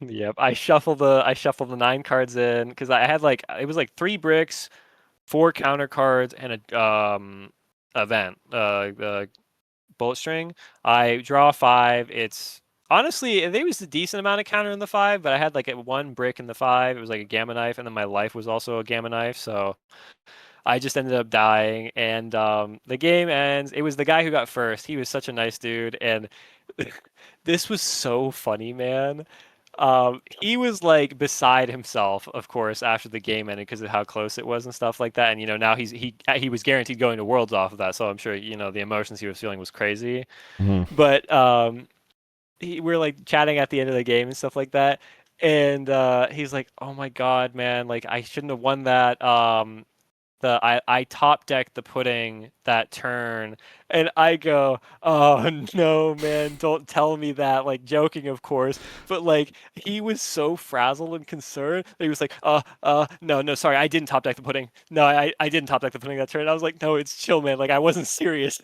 Yep. I shuffled the 9 cards in because I had like it was like 3 bricks, 4 counter cards, and a event bullet string. I draw 5. It's Honestly, there was a decent amount of counter in the 5, but I had like one brick in the 5. It was like a gamma knife, and then my life was also a gamma knife, so I just ended up dying. And the game ends. It was the guy who got first. He was such a nice dude, and this was so funny, man. He was like beside himself, of course, after the game ended because of how close it was and stuff like that. And now he was guaranteed going to Worlds off of that, so I'm sure the emotions he was feeling was crazy. Mhm. But we're like chatting at the end of the game and stuff like that, and he's like, "Oh my God, man! Like I shouldn't have won that." I top decked the pudding that turn, and I go, "Oh no, man! Don't tell me that!" Like joking, of course, but like he was so frazzled and concerned that he was like, no, no, sorry, I didn't top deck the pudding. No, I didn't top deck the pudding that turn." I was like, "No, it's chill, man. Like I wasn't serious."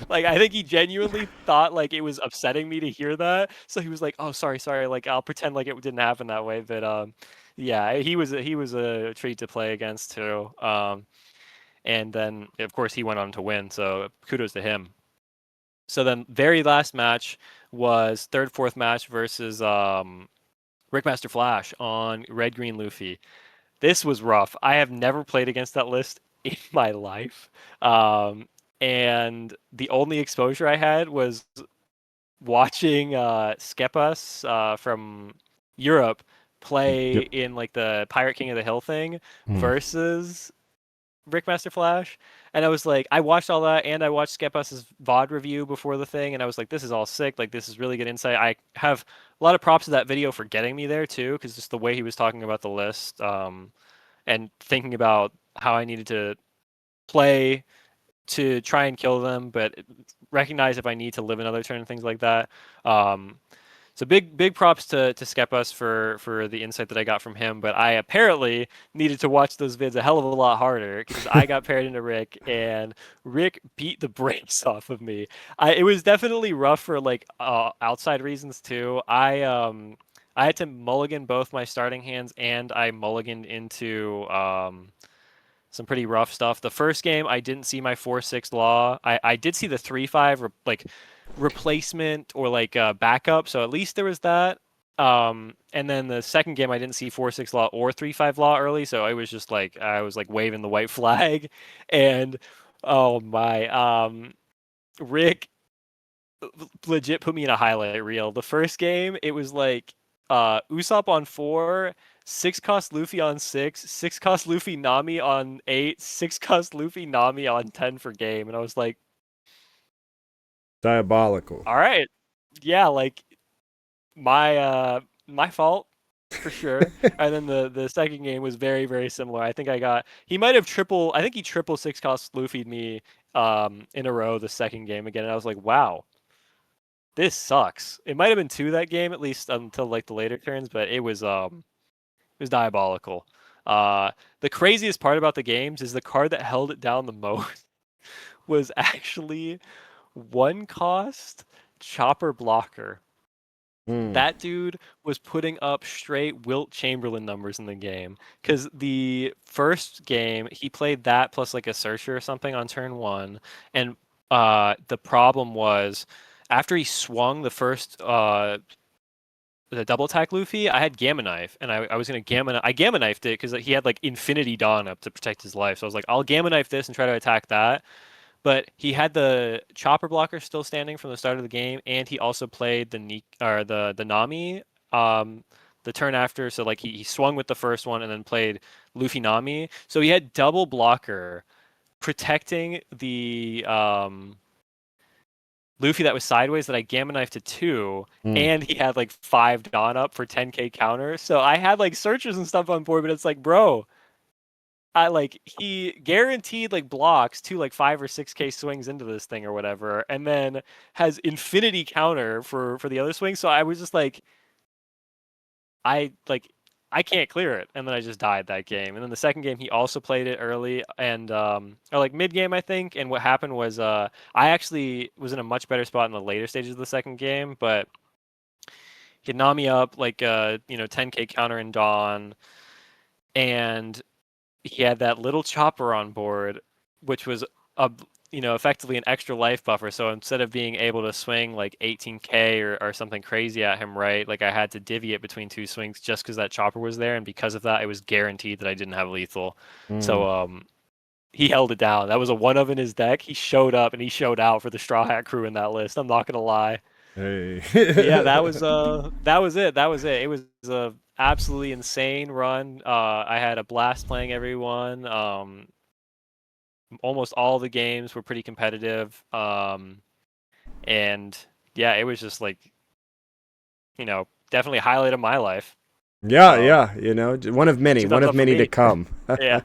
Like I think he genuinely thought like it was upsetting me to hear that. So he was like, "Oh, sorry, sorry. Like I'll pretend like it didn't happen that way." But yeah, he was a treat to play against too. And then of course he went on to win. So kudos to him. So then very last match was third fourth match versus Rickmaster Flash on Red Green Luffy. This was rough. I have never played against that list in my life. And the only exposure I had was watching Skepas from Europe play Yep. in like the Pirate King of the Hill thing Mhm. versus Brickmaster Flash. And I was like, I watched all that and I watched Skepas's VOD review before the thing, and I was like, this is all sick. Like, this is really good insight. I have a lot of props to that video for getting me there too, because just the way he was talking about the list and thinking about how I needed to play to try and kill them, but recognize if I need to live another turn and things like that. Um, so big props to Skepas for the insight that I got from him. But I apparently needed to watch those vids a hell of a lot harder because I got paired into Rick and Rick beat the brakes off of me. It was definitely rough for like outside reasons too. I had to mulligan both my starting hands and I mulliganed into some pretty rough stuff. The first game, I didn't see my 4-6 law. I did see the 3-5 like replacement or like backup, so at least there was that. And then the second game, I didn't see 4-6 law or 3-5 law early, so I was just like I was like waving the white flag, and oh my, Rick legit put me in a highlight reel. The first game, it was like Usopp on 4, 6 cost Luffy on 6, 6 cost Luffy Nami on 8, 6 cost Luffy Nami on 10 for game. And I was like, Diabolical. all right, yeah, like my fault for sure. And then the second game was very similar. I think he might have I think he triple 6 cost Luffy me in a row the second game again. And I was like, wow, this sucks. It might have been 2 that game, at least until like the later turns, but it was diabolical. Uh, the craziest part about the games is the card that held it down the most was actually 1 cost Chopper Blocker. Mm. That dude was putting up straight Wilt Chamberlain numbers in the game. Because the first game, he played that plus like a Searcher or something on turn 1. And the problem was, after he swung the first the double attack Luffy, I had Gamma Knife, and I was gonna I Gamma Knifed it because he had like Infinity Dawn up to protect his life. So I was like, I'll Gamma Knife this and try to attack that. But he had the chopper blocker still standing from the start of the game, and he also played the Nami the turn after. So like he swung with the first one and then played Luffy Nami. So he had double blocker protecting the Luffy that was sideways that I Gamma Knife to 2, Mm. and he had like 5 Dawn up for 10k counter. So I had like searches and stuff on board, but it's like, bro, he guaranteed like blocks 2 like 5 or 6k swings into this thing or whatever, and then has infinity counter for the other swings. So I was just like, I like I can't clear it, and then I just died that game. And then the second game, he also played it early and or like mid game, I think. And what happened was I actually was in a much better spot in the later stages of the second game, but he had Nami up like 10k counter in Dawn, and he had that little chopper on board, which was a effectively an extra life buffer. So instead of being able to swing like 18k or something crazy at him, right? Like I had to divvy it between two swings just because that chopper was there, and because of that, it was guaranteed that I didn't have lethal. Mm. So he held it down. That was a one of in his deck. He showed up and he showed out for the Straw Hat crew in that list. I'm not gonna lie. Hey. But yeah, that was it. That was it. It was a absolutely insane run. I had a blast playing everyone. Almost all the games were pretty competitive. And yeah, it was just like, definitely a highlight of my life. Yeah, So yeah, one of many, two one thumbs of up for many to me. come. Yeah.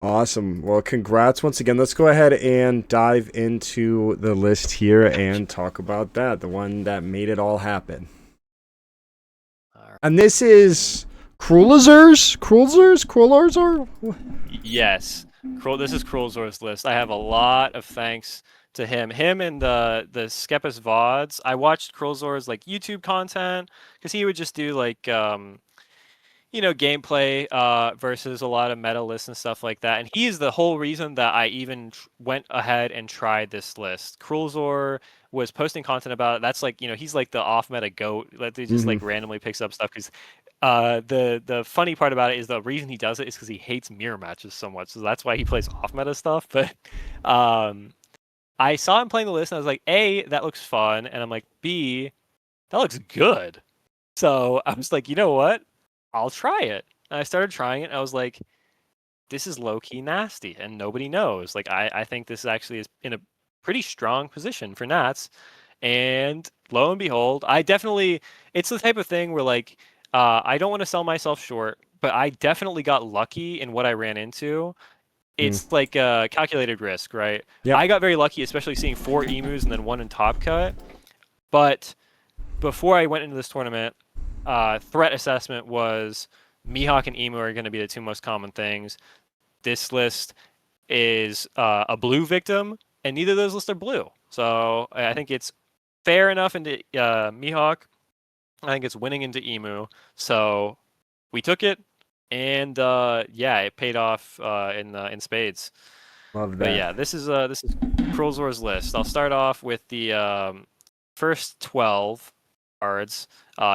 Awesome. Well, congrats once again. Let's go ahead and dive into the list here and talk about that, the one that made it all happen. All right. And this is Krulzers? Yes. This is Krulzor's list. I have a lot of thanks to him. Him and the Skepis VODs. I watched Krulzor's like YouTube content because he would just do like gameplay versus a lot of meta lists and stuff like that. And he's the whole reason that I even went ahead and tried this list. Krulzor was posting content about it. That's like, he's like the off meta goat that he just Mm-hmm. like randomly picks up stuff because the funny part about it is the reason he does it is because he hates mirror matches so much. So that's why he plays off meta stuff. But I saw him playing the list and I was like, A, that looks fun, and I'm like, B, that looks good. So I was like, you know what? I'll try it. And I started trying it. And I was like, this is low key nasty, and nobody knows. Like I think this actually is in a pretty strong position for Nats. And lo and behold, it's the type of thing where like I don't want to sell myself short, but I definitely got lucky in what I ran into. Mm. It's like a calculated risk, right? Yep. I got very lucky, especially seeing 4 emus and then 1 in top cut. But before I went into this tournament, threat assessment was Mihawk and emu are going to be the 2 most common things. This list is a blue victim, and neither of those lists are blue. So I think it's fair enough into Mihawk. I think it's winning into emu. So we took it, and yeah, it paid off in spades. Love But that. yeah, this is Krulzor's list. I'll start off with the first 12 cards,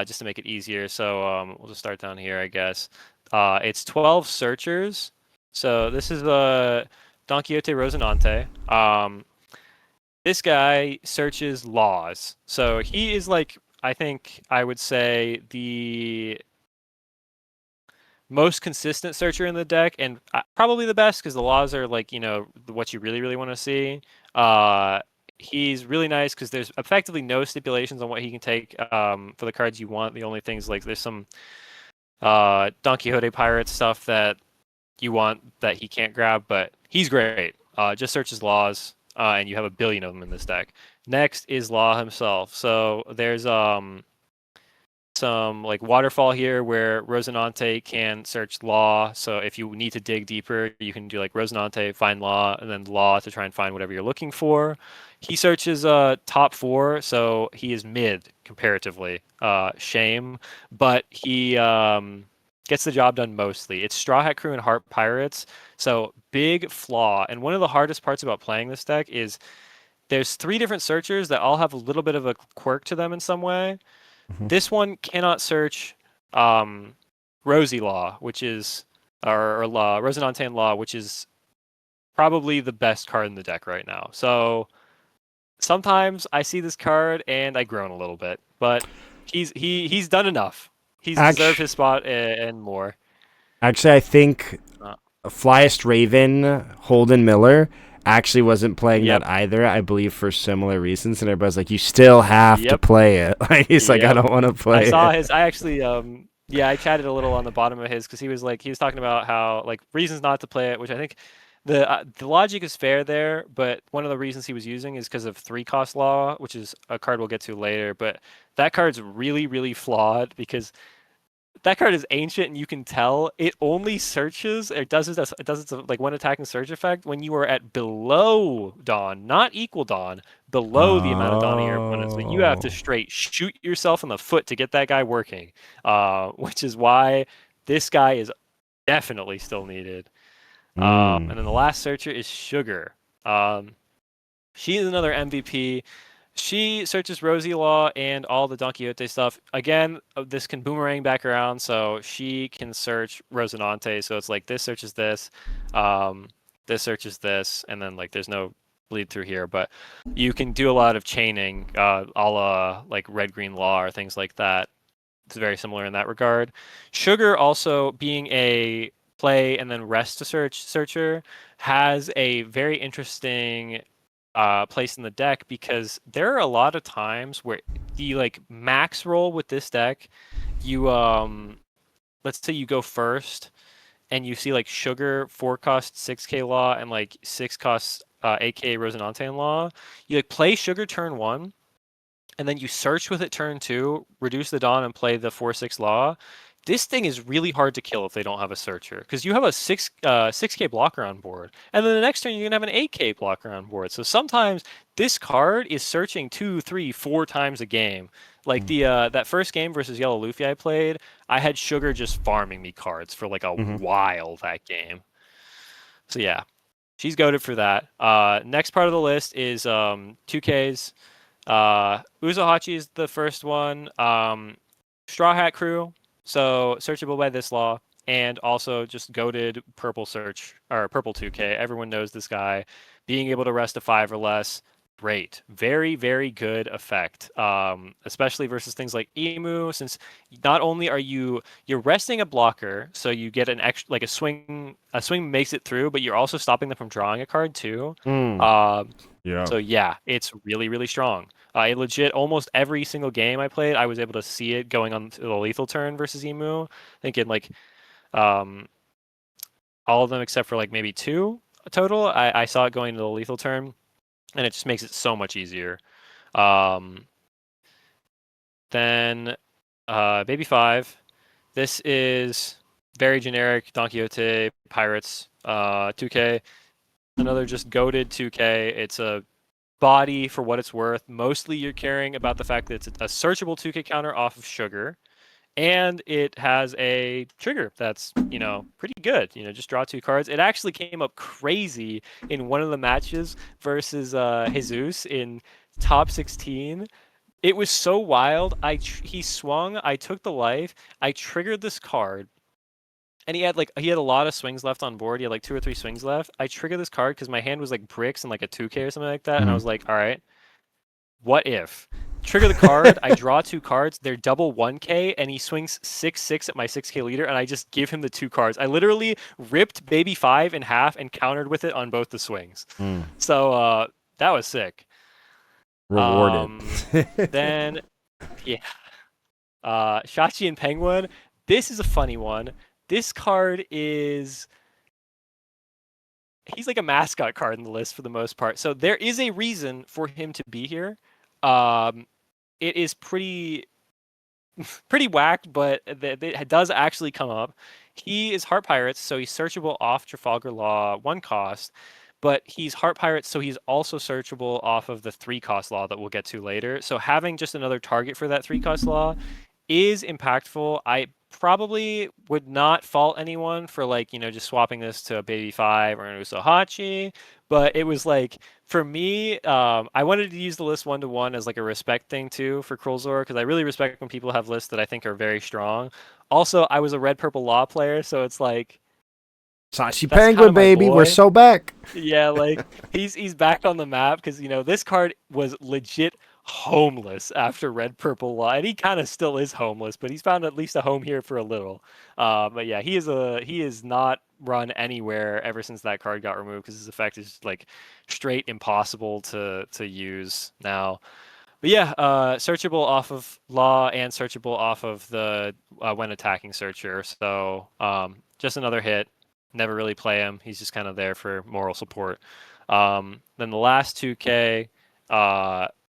just to make it easier. So we'll just start down here, I guess. It's 12 searchers. So this is Donquixote Rosinante. This guy searches laws. So he is like, I think I would say the most consistent searcher in the deck, and probably the best because the laws are like what you really really want to see. He's really nice because there's effectively no stipulations on what he can take for the cards you want. The only things like there's some Don Quixote pirate stuff that you want that he can't grab, but he's great. Just searches laws, and you have a billion of them in this deck. Next is Law himself. So there's some like waterfall here where Rosinante can search Law. So if you need to dig deeper, you can do like Rosinante, find Law, and then Law to try and find whatever you're looking for. He searches top 4, so he is mid comparatively. Shame, but he gets the job done mostly. It's Straw Hat Crew and Heart Pirates, so big flaw. And one of the hardest parts about playing this deck is there's 3 different searchers that all have a little bit of a quirk to them in some way. Mhm. This one cannot search Rosie Law, which is or Law, Rosinante Law, which is probably the best card in the deck right now. So sometimes I see this card and I groan a little bit, but he's done enough. He's deserved his spot and more. Actually, I think Uh, Flyest Raven, Holden Miller, actually wasn't playing yep. that either, I believe, for similar reasons. And everybody's like, you still have to Yep. play it. Like, he's like, I Yep. don't want to play I saw it. his. I actually yeah, I chatted a little on the bottom of his because he was talking about how like reasons not to play it, which I think the logic is fair there, but one of the reasons he was using is because of 3-cost Law, which is a card we'll get to later. But that card's really really flawed because that card is ancient and you can tell it only searches. It does its like one attacking search effect when you are at below Dawn, not equal Dawn, below the amount of Dawn of your opponent. So you have to Oh. straight shoot yourself in the foot to get that guy working, which is why this guy is definitely still needed. Mm. And then the last searcher is Sugar. Um, she is another MVP. She searches Rosie Law and all the Donquixote stuff. Again, this can boomerang back around, so she can search Rosinante. So it's like this searches this, um, this searches this, and then like there's no bleed through here. But you can do a lot of chaining, a la like Red Green Law or things like that. It's very similar in that regard. Sugar also being a play and then rest to searcher has a very interesting place in the deck because there are a lot of times where the like max roll with this deck, you let's say you go first and you see like Sugar 4 cost 6k Law and like 6 cost 8k Rosinante Law, you like play Sugar turn 1 and then you search with it turn 2, reduce the Dawn and play the 4/6 Law. This thing is really hard to kill if they don't have a searcher because you have a 6k blocker on board, and then the next turn you're gonna have an 8k blocker on board. So sometimes this card is searching 2, 3, 4 times a game. Like the that first game versus Yellow Luffy I played, I had Sugar just farming me cards for like a Hmm. while that game. So yeah, she's goaded for that. Next part of the list is 2Ks. Uso-Hachi is the first one. Straw Hat Crew, so searchable by this law, and also just goaded purple search or purple 2K. Everyone knows this guy. Being able to rest a 5 or less, great, very very good effect. Especially versus things like Emu, since not only are you're resting a blocker, so you get an extra like a swing. A swing makes it through, but you're also stopping them from drawing a card too. Mm. Um, Yeah. so yeah, it's really, really strong. I legit almost every single game I played, I was able to see it going on to the lethal turn versus Emu. I think in like um, all of them except for like maybe 2 total. I saw it going to the lethal turn, and it just makes it so much easier. Um, then Baby 5. This is very generic Donquixote Pirates 2K. Another just goaded 2K. It's a body for what it's worth. Mostly you're caring about the fact that it's a searchable 2K counter off of Sugar, and it has a trigger that's, pretty good. Just draw 2 cards. It actually came up crazy in one of the matches versus Jesus in top 16. It was so wild. He swung, I took the life, I triggered this card, and he had a lot of swings left on board. He had like 2 or 3 swings left. I triggered this card because my hand was like bricks and like a 2K or something like that, and I Hmm. was like, all right, what if? Trigger the card, I draw 2 cards, they're double 1K, and he swings 6/6 at my 6K leader, and I just give him the 2 cards. I literally ripped Baby 5 in half and countered with it on both the swings. Mm. So that was sick. Rewarded. Then, yeah, Shachi and Penguin. This is a funny one. This card is he's like a mascot card in the list for the most part. So there is a reason for him to be here. Um, it is pretty whacked, but it does actually come up. He is Heart Pirates, so he's searchable off Trafalgar Law 1 cost, but he's Heart Pirates, so he's also searchable off of the 3 cost law that we'll get to later. So having just another target for that 3 cost law is impactful. I probably would not fault anyone for like, just swapping this to a Baby 5 or an Uso-Hachi, but it was like for me, I wanted to use the list 1-to-1 as like a respect thing too for Krulzor because I really respect when people have lists that I think are very strong. Also, I was a red purple law player, so it's like Sashi that's kind Penguin, of my baby. We're boy. so back. Yeah, like he's back on the map because this card was legit homeless after Red Purple Law, and he kind of still is homeless, but he's found at least a home here for a little. But yeah, he is not run anywhere ever since that card got removed because his effect is like straight impossible to use now. But yeah, searchable off of Law and searchable off of the when attacking searcher. So just another hit. Never really play him. He's just kind of there for moral support. Then the last 2K,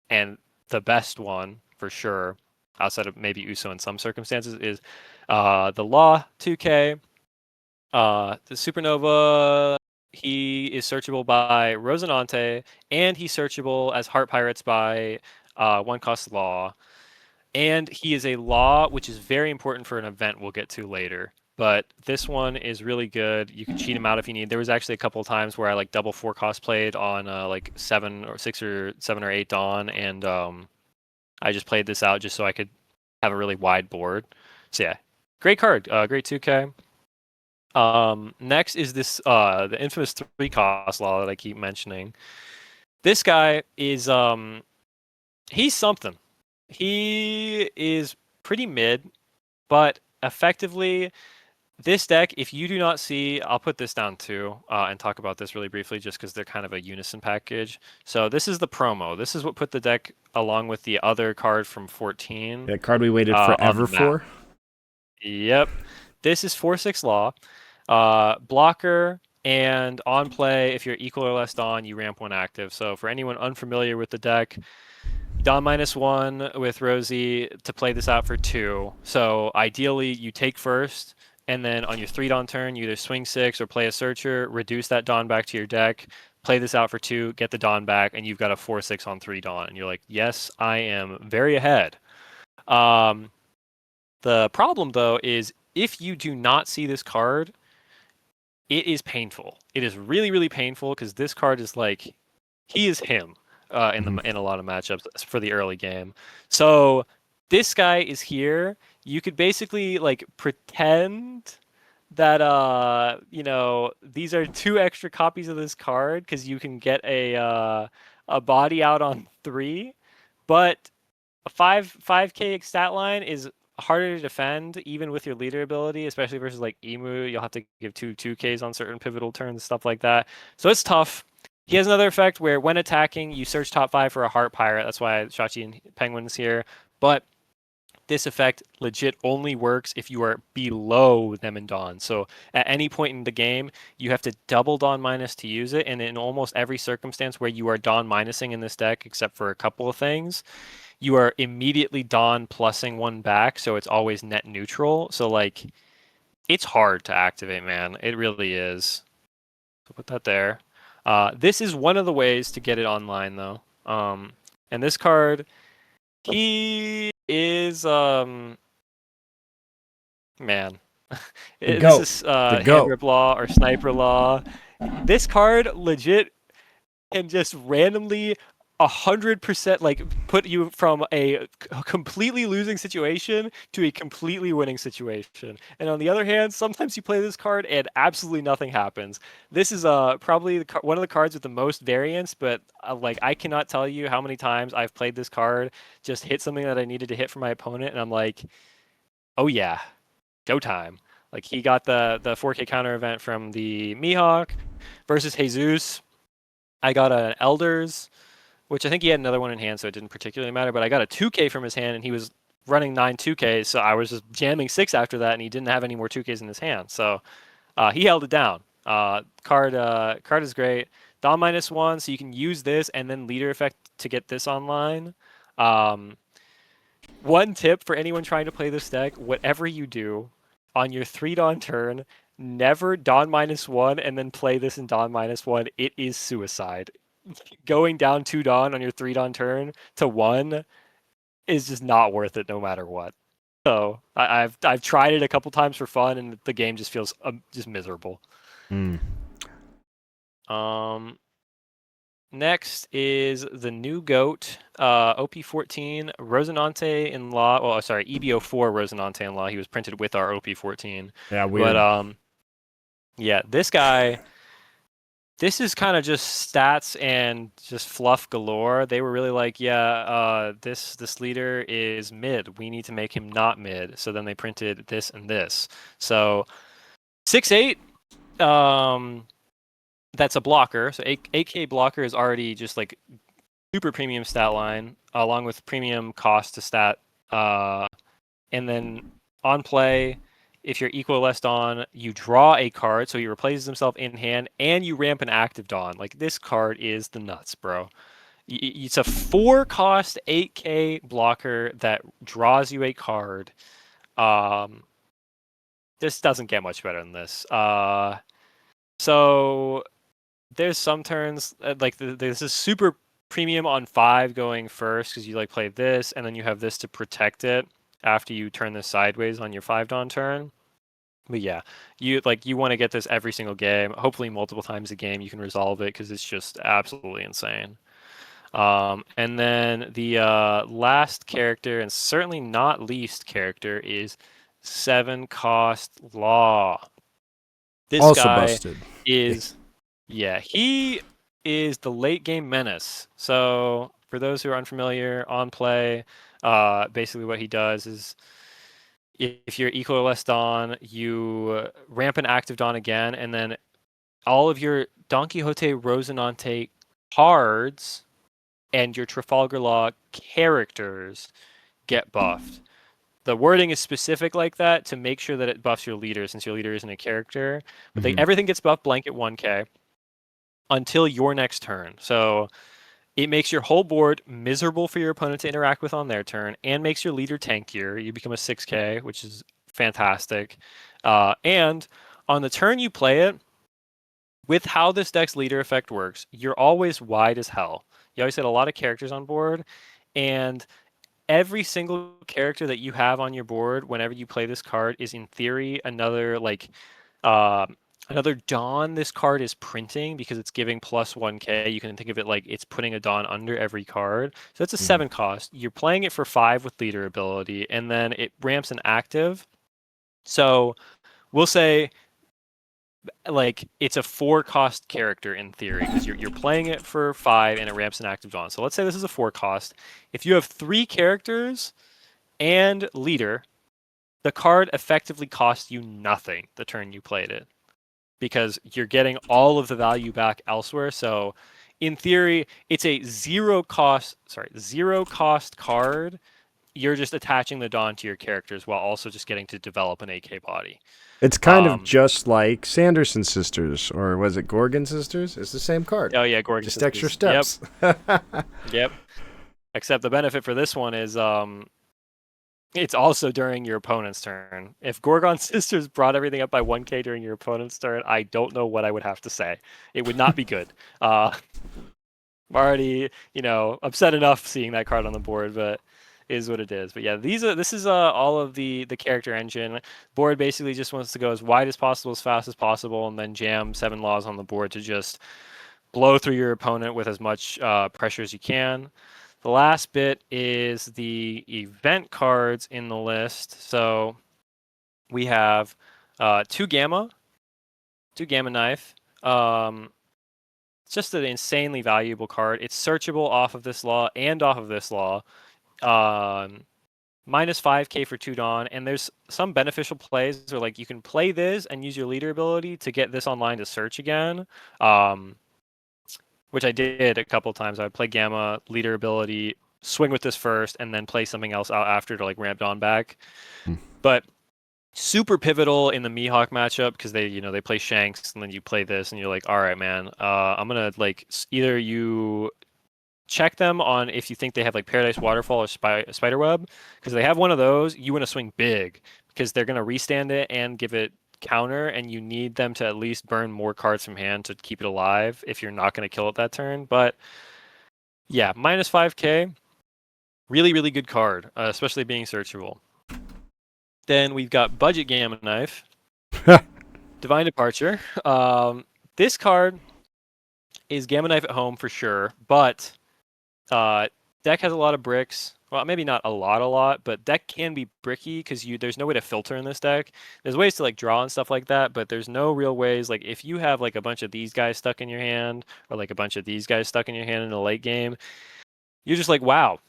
and the best one for sure, outside of maybe Uso in some circumstances, is the Law 2K. The Supernova, he is searchable by Rosinante, and he's searchable as Heart Pirates by 1 cost Law. And he is a Law, which is very important for an event we'll get to later. but this one is really good. You can cheat him out if you need. There was actually a couple of times where I like double 4-cost played on like 6 or 7 or 8 Dawn, and I just played this out just so I could have a really wide board. So yeah, great card, great 2K. Next is this the infamous 3-cost law that I keep mentioning. This guy is he's something. He is pretty mid, but effectively this deck, if you do not see, I'll put this down too and talk about this really briefly just because they're kind of a unison package. So this is the promo. This is what put the deck along with the other card from 14. That card we waited forever for. Yep. This is 4/6 Law. Blocker and on play, if you're equal or less Dawn, you ramp 1 active. So for anyone unfamiliar with the deck, Dawn -1 with Rosie to play this out for 2. So ideally, you take first, and then on your 3 Dawn turn, you either swing 6 or play a Searcher, reduce that Dawn back to your deck, play this out for 2, get the Dawn back, and you've got a 4/6 on 3 Dawn. And you're like, yes, I am very ahead. The problem, though, is if you do not see this card, it is painful. It is really, really painful because this card is like, he is him in a lot of matchups for the early game. So this guy is here. You could basically like pretend that these are 2 extra copies of this card because you can get a body out on 3, but a 5k stat line is harder to defend even with your leader ability, especially versus like Emu. You'll have to give 2/2Ks on certain pivotal turns, stuff like that. So it's tough. He has another effect where when attacking, you search top 5 for a Heart Pirate. That's why Shachi and Penguin's here. But this effect legit only works if you are below them in Dawn. So at any point in the game, you have to double Dawn minus to use it. And in almost every circumstance where you are Dawn minusing in this deck, except for a couple of things, you are immediately Dawn plussing 1 back. So it's always net neutral. So like, it's hard to activate, man. It really is. So put that there. This is one of the ways to get it online, though. And this card, he is man. This is Hand Rip Law or Sniper Law. This card legit can just randomly 100% like put you from a completely losing situation to a completely winning situation. And on the other hand, sometimes you play this card and absolutely nothing happens. This is probably one of the cards with the most variance, but like I cannot tell you how many times I've played this card, just hit something that I needed to hit for my opponent, and I'm like, oh yeah, go time. Like he got the 4K counter event from the Mihawk versus Jesus. I got an Elders, which I think he had another one in hand, so it didn't particularly matter. But I got a 2K from his hand, and he was running 9 2Ks, so I was just jamming 6 after that, and he didn't have any more 2Ks in his hand. So he held it down. Card is great. Dawn -1, so you can use this and then leader effect to get this online. One tip for anyone trying to play this deck, whatever you do, on your 3 Dawn turn, never Dawn -1 and then play this in Dawn -1. It is suicide. Going down 2 Dawn on your 3 Dawn turn to 1 is just not worth it no matter what. So I've tried it a couple times for fun, and the game just feels just miserable. Next is the new GOAT, OP14 Rosinante in Law. Well, sorry, EB04 Rosinante in Law. He was printed with our OP14. Yeah, weird. But yeah, this guy. This is kind of just stats and just fluff galore. They were really like, yeah, this leader is mid. We need to make him not mid. So then they printed this and this. So 6/8, that's a blocker. So 8K blocker is already just like super premium stat line, along with premium cost to stat. And then on play, if you're equal or less Dawn, you draw a card, so he replaces himself in hand, and you ramp an active Dawn. Like, this card is the nuts, bro. It's a 4-cost 8K blocker that draws you a card. This doesn't get much better than this. So there's some turns, like this is super premium on 5 going first, because you like play this, and then you have this to protect it after you turn this sideways on your 5 Dawn turn. But yeah, you want to get this every single game, hopefully multiple times a game. You can resolve it because it's just absolutely insane. And then the last character, and certainly not least character, is 7-Cost Law. This Also guy busted. is, yeah, he is the late game menace. So for those who are unfamiliar, on play, basically what he does is if you're equal or less Dawn, you ramp an active Dawn again, and then all of your Donquixote Rosinante cards and your Trafalgar Law characters get buffed. The wording is specific like that to make sure that it buffs your leader, since your leader isn't a character. But everything gets buffed blanket 1k until your next turn. So it makes your whole board miserable for your opponent to interact with on their turn, and makes your leader tankier. You become a 6k, which is fantastic. And on the turn you play it, with how this deck's leader effect works, you're always wide as hell. You always had a lot of characters on board, and every single character that you have on your board whenever you play this card is in theory uh, another Dawn this card is printing, because it's giving plus 1k. You can think of it like it's putting a Dawn under every card. So it's a 7 cost. You're playing it for 5 with leader ability, and then it ramps an active. So we'll say like it's a 4-cost character in theory, because you're playing it for 5 and it ramps an active Dawn. So let's say this is a 4-cost. If you have 3 characters and leader, the card effectively costs you nothing the turn you played it, because you're getting all of the value back elsewhere. So in theory, it's a zero cost card. You're just attaching the Dawn to your characters while also just getting to develop an AK body. It's kind of just like Sanderson Sisters, or was it Gorgon Sisters? It's the same card. Oh yeah, Gorgon just Sisters. extra steps. Yep. Except the benefit for this one is it's also during your opponent's turn. If Gorgon Sisters brought everything up by 1k during your opponent's turn, I don't know what I would have to say. It would not be good. I'm already, upset enough seeing that card on the board, but is what it is. But yeah, this is all of the character engine. Board basically just wants to go as wide as possible, as fast as possible, and then jam 7 laws on the board to just blow through your opponent with as much pressure as you can. The last bit is the event cards in the list. So we have 2 Gamma Knife. It's just an insanely valuable card. It's searchable off of this law and off of this law. Minus 5k for 2 Dawn, and there's some beneficial plays where like you can play this and use your leader ability to get this online to search again. Which I did a couple times. I would play Gamma, leader ability, swing with this first, and then play something else out after to like ramp Dawn back. But super pivotal in the Mihawk matchup, because they play Shanks, and then you play this, and you're like, all right, man, I'm gonna like either you check them on if you think they have like Paradise Waterfall or Spiderweb, because they have one of those. You want to swing big, because they're gonna restand it and give it counter, and you need them to at least burn more cards from hand to keep it alive if you're not going to kill it that turn. But yeah, minus 5k, really, really good card, especially being searchable. Then we've got Budget Gamma Knife, Divine Departure. This card is Gamma Knife at home for sure, but deck has a lot of bricks. Well, maybe not a lot, but deck can be bricky because there's no way to filter in this deck. There's ways to like draw and stuff like that, but there's no real ways. Like if you have like a bunch of these guys stuck in your hand, or like a bunch of these guys stuck in your hand in the late game, you're just like, wow,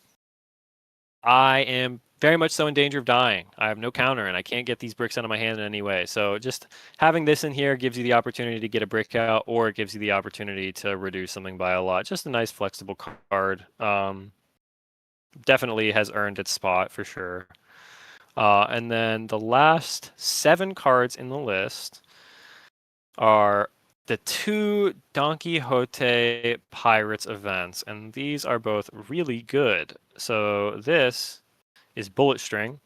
I am very much so in danger of dying. I have no counter, and I can't get these bricks out of my hand in any way. So just having this in here gives you the opportunity to get a brick out, or it gives you the opportunity to reduce something by a lot. Just a nice flexible card. Definitely has earned its spot for sure. And then the last 7 cards in the list are the 2 Donquixote Pirates events, and these are both really good. So this is Bullet String.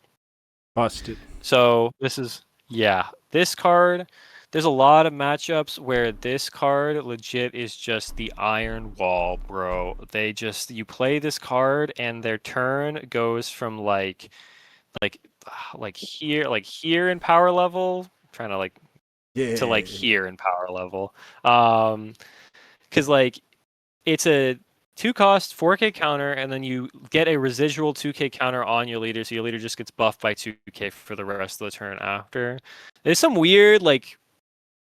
Busted. So this card, there's a lot of matchups where this card legit is just the iron wall, bro. You play this card and their turn goes from like here in power level trying to like to Yeah. like here in power level. Because like it's a 2-cost 4K counter, and then you get a residual 2K counter on your leader, so your leader just gets buffed by 2K for the rest of the turn after. There's some weird like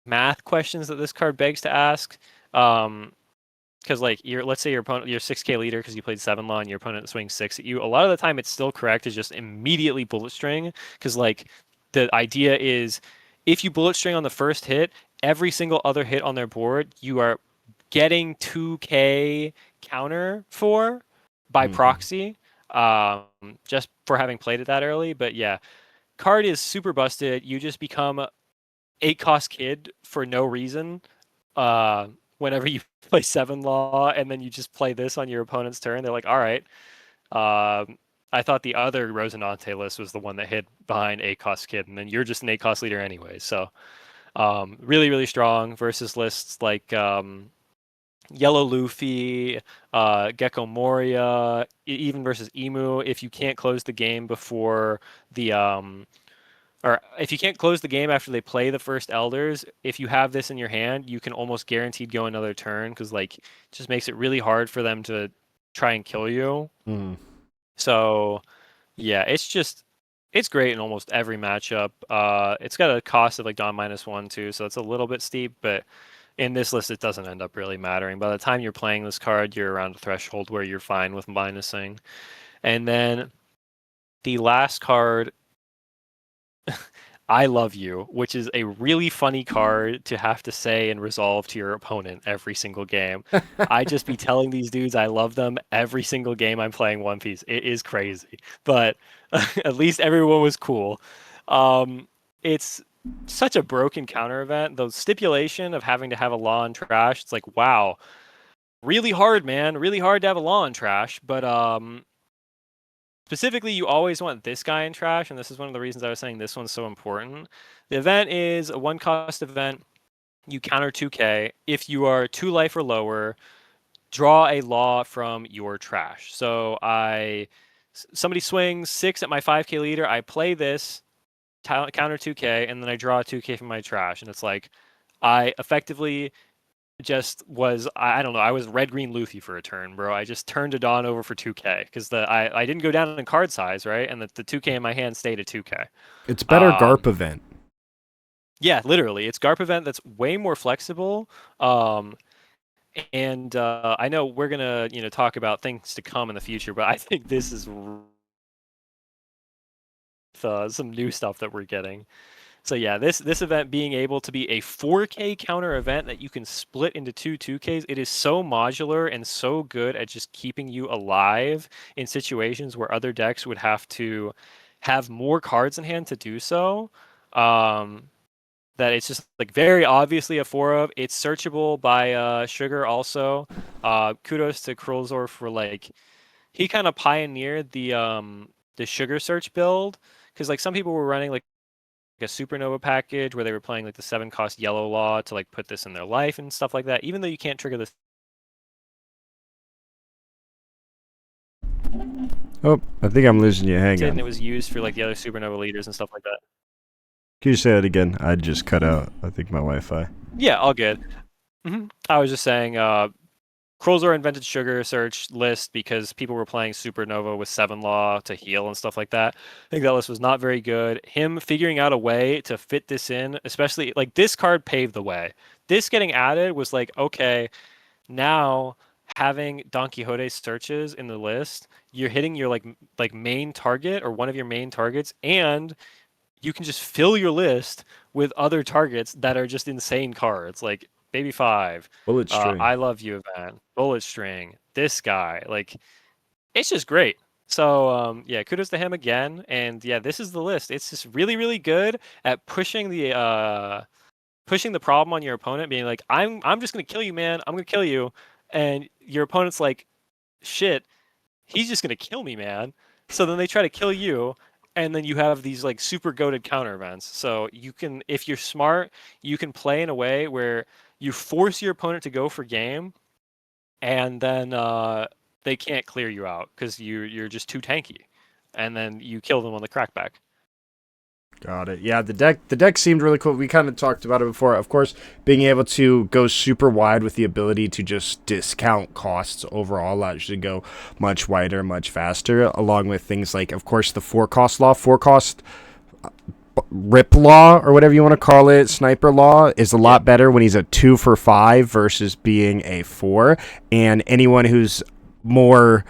math questions that this card begs to ask. Because like let's say your opponent, your 6K leader, because you played 7 Law and your opponent swings 6 at you. A lot of the time, it's still correct to just immediately bullet string, because like the idea is, if you bullet string on the first hit, every single other hit on their board, you are getting 2K counter for by Mhm. proxy, just for having played it that early. But yeah, card is super busted. You just become 8-cost kid for no reason. Uh, Whenever you play 7 Law and then you just play this on your opponent's turn, they're like, all right. I thought the other Rosinante list was the one that hid behind 8-cost kid, and then you're just an 8-cost leader anyway. So really, really strong versus lists like Yellow Luffy, Gecko Moria, even versus Emu. If you can't close the game before the or if you can't close the game after they play the first elders, if you have this in your hand, you can almost guaranteed go another turn, because like it just makes it really hard for them to try and kill you. Mm. So yeah, it's great in almost every matchup. It's got a cost of like Dawn -1 too, so it's a little bit steep, but in this list it doesn't end up really mattering. By the time you're playing this card, you're around a threshold where you're fine with minusing. And then the last card, I Love You, which is a really funny card to have to say and resolve to your opponent every single game. I just be telling these dudes I love them every single game I'm playing One Piece. It is crazy, but at least everyone was cool. It's such a broken counter event. The stipulation of having to have a law in trash, it's like, wow, really hard, man. Really hard to have a law in trash, but specifically, you always want this guy in trash, and this is one of the reasons I was saying this one's so important. The event is a 1-cost event. You counter 2K. If you are 2 life or lower, draw a law from your trash. So somebody swings 6 at my 5K leader. I play this, counter 2K, and then I draw a 2K from my trash. And it's like, I effectively just was, I don't know, I was red green Luffy for a turn, bro. I just turned a Dawn over for 2K because I didn't go down in card size, right? And the 2K in my hand stayed at 2K. It's better Um, GARP event. yeah, literally, it's GARP event that's way more flexible. And I know we're gonna talk about things to come in the future, but I think this is some new stuff that we're getting. So yeah, this event being able to be a 4K counter event that you can split into 2Ks, it is so modular and so good at just keeping you alive in situations where other decks would have to have more cards in hand to do so. Um, that it's just like very obviously a 4 of. It's searchable by Sugar also. Kudos to Krulzor for like he kind of pioneered the Sugar search build, because like some people were running like a supernova package where they were playing like the 7-cost yellow law to like put this in their life and stuff like that, even though you can't trigger this. Oh, I think I'm losing you. Hang And it on. was used for like the other supernova leaders and stuff like that. Can you say that again? I just cut out. I think my Wi-Fi. Yeah, all good. I was just saying, Krolzor invented Sugar Search list because people were playing Supernova with 7 Law to heal and stuff like that. I think that list was not very good. Him figuring out a way to fit this in, especially like this card paved the way. This getting added was like, okay, now having Donquixote searches in the list, you're hitting your like main target or one of your main targets, and you can just fill your list with other targets that are just insane cards, like Baby 5, Bullet string. I Love You event, Bullet String, this guy. Like, it's just great. So yeah, kudos to him again. And yeah, this is the list. It's just really, really good at pushing the problem on your opponent, being like, I'm just gonna kill you, man. I'm gonna kill you. And your opponent's like, shit, he's just gonna kill me, man. So then they try to kill you, and then you have these like super goaded counter events. So you can, if you're smart, you can play in a way where you force your opponent to go for game, and then they can't clear you out because you're just too tanky, and then you kill them on the crackback. Got it. Yeah, the deck seemed really cool. We kind of talked about it before. Of course, being able to go super wide with the ability to just discount costs overall allows you to go much wider, much faster, along with things like, of course, the four cost rip law or whatever you want to call it, sniper law is a lot Yep. better when he's a 2 for 5 versus being a 4. And anyone who's more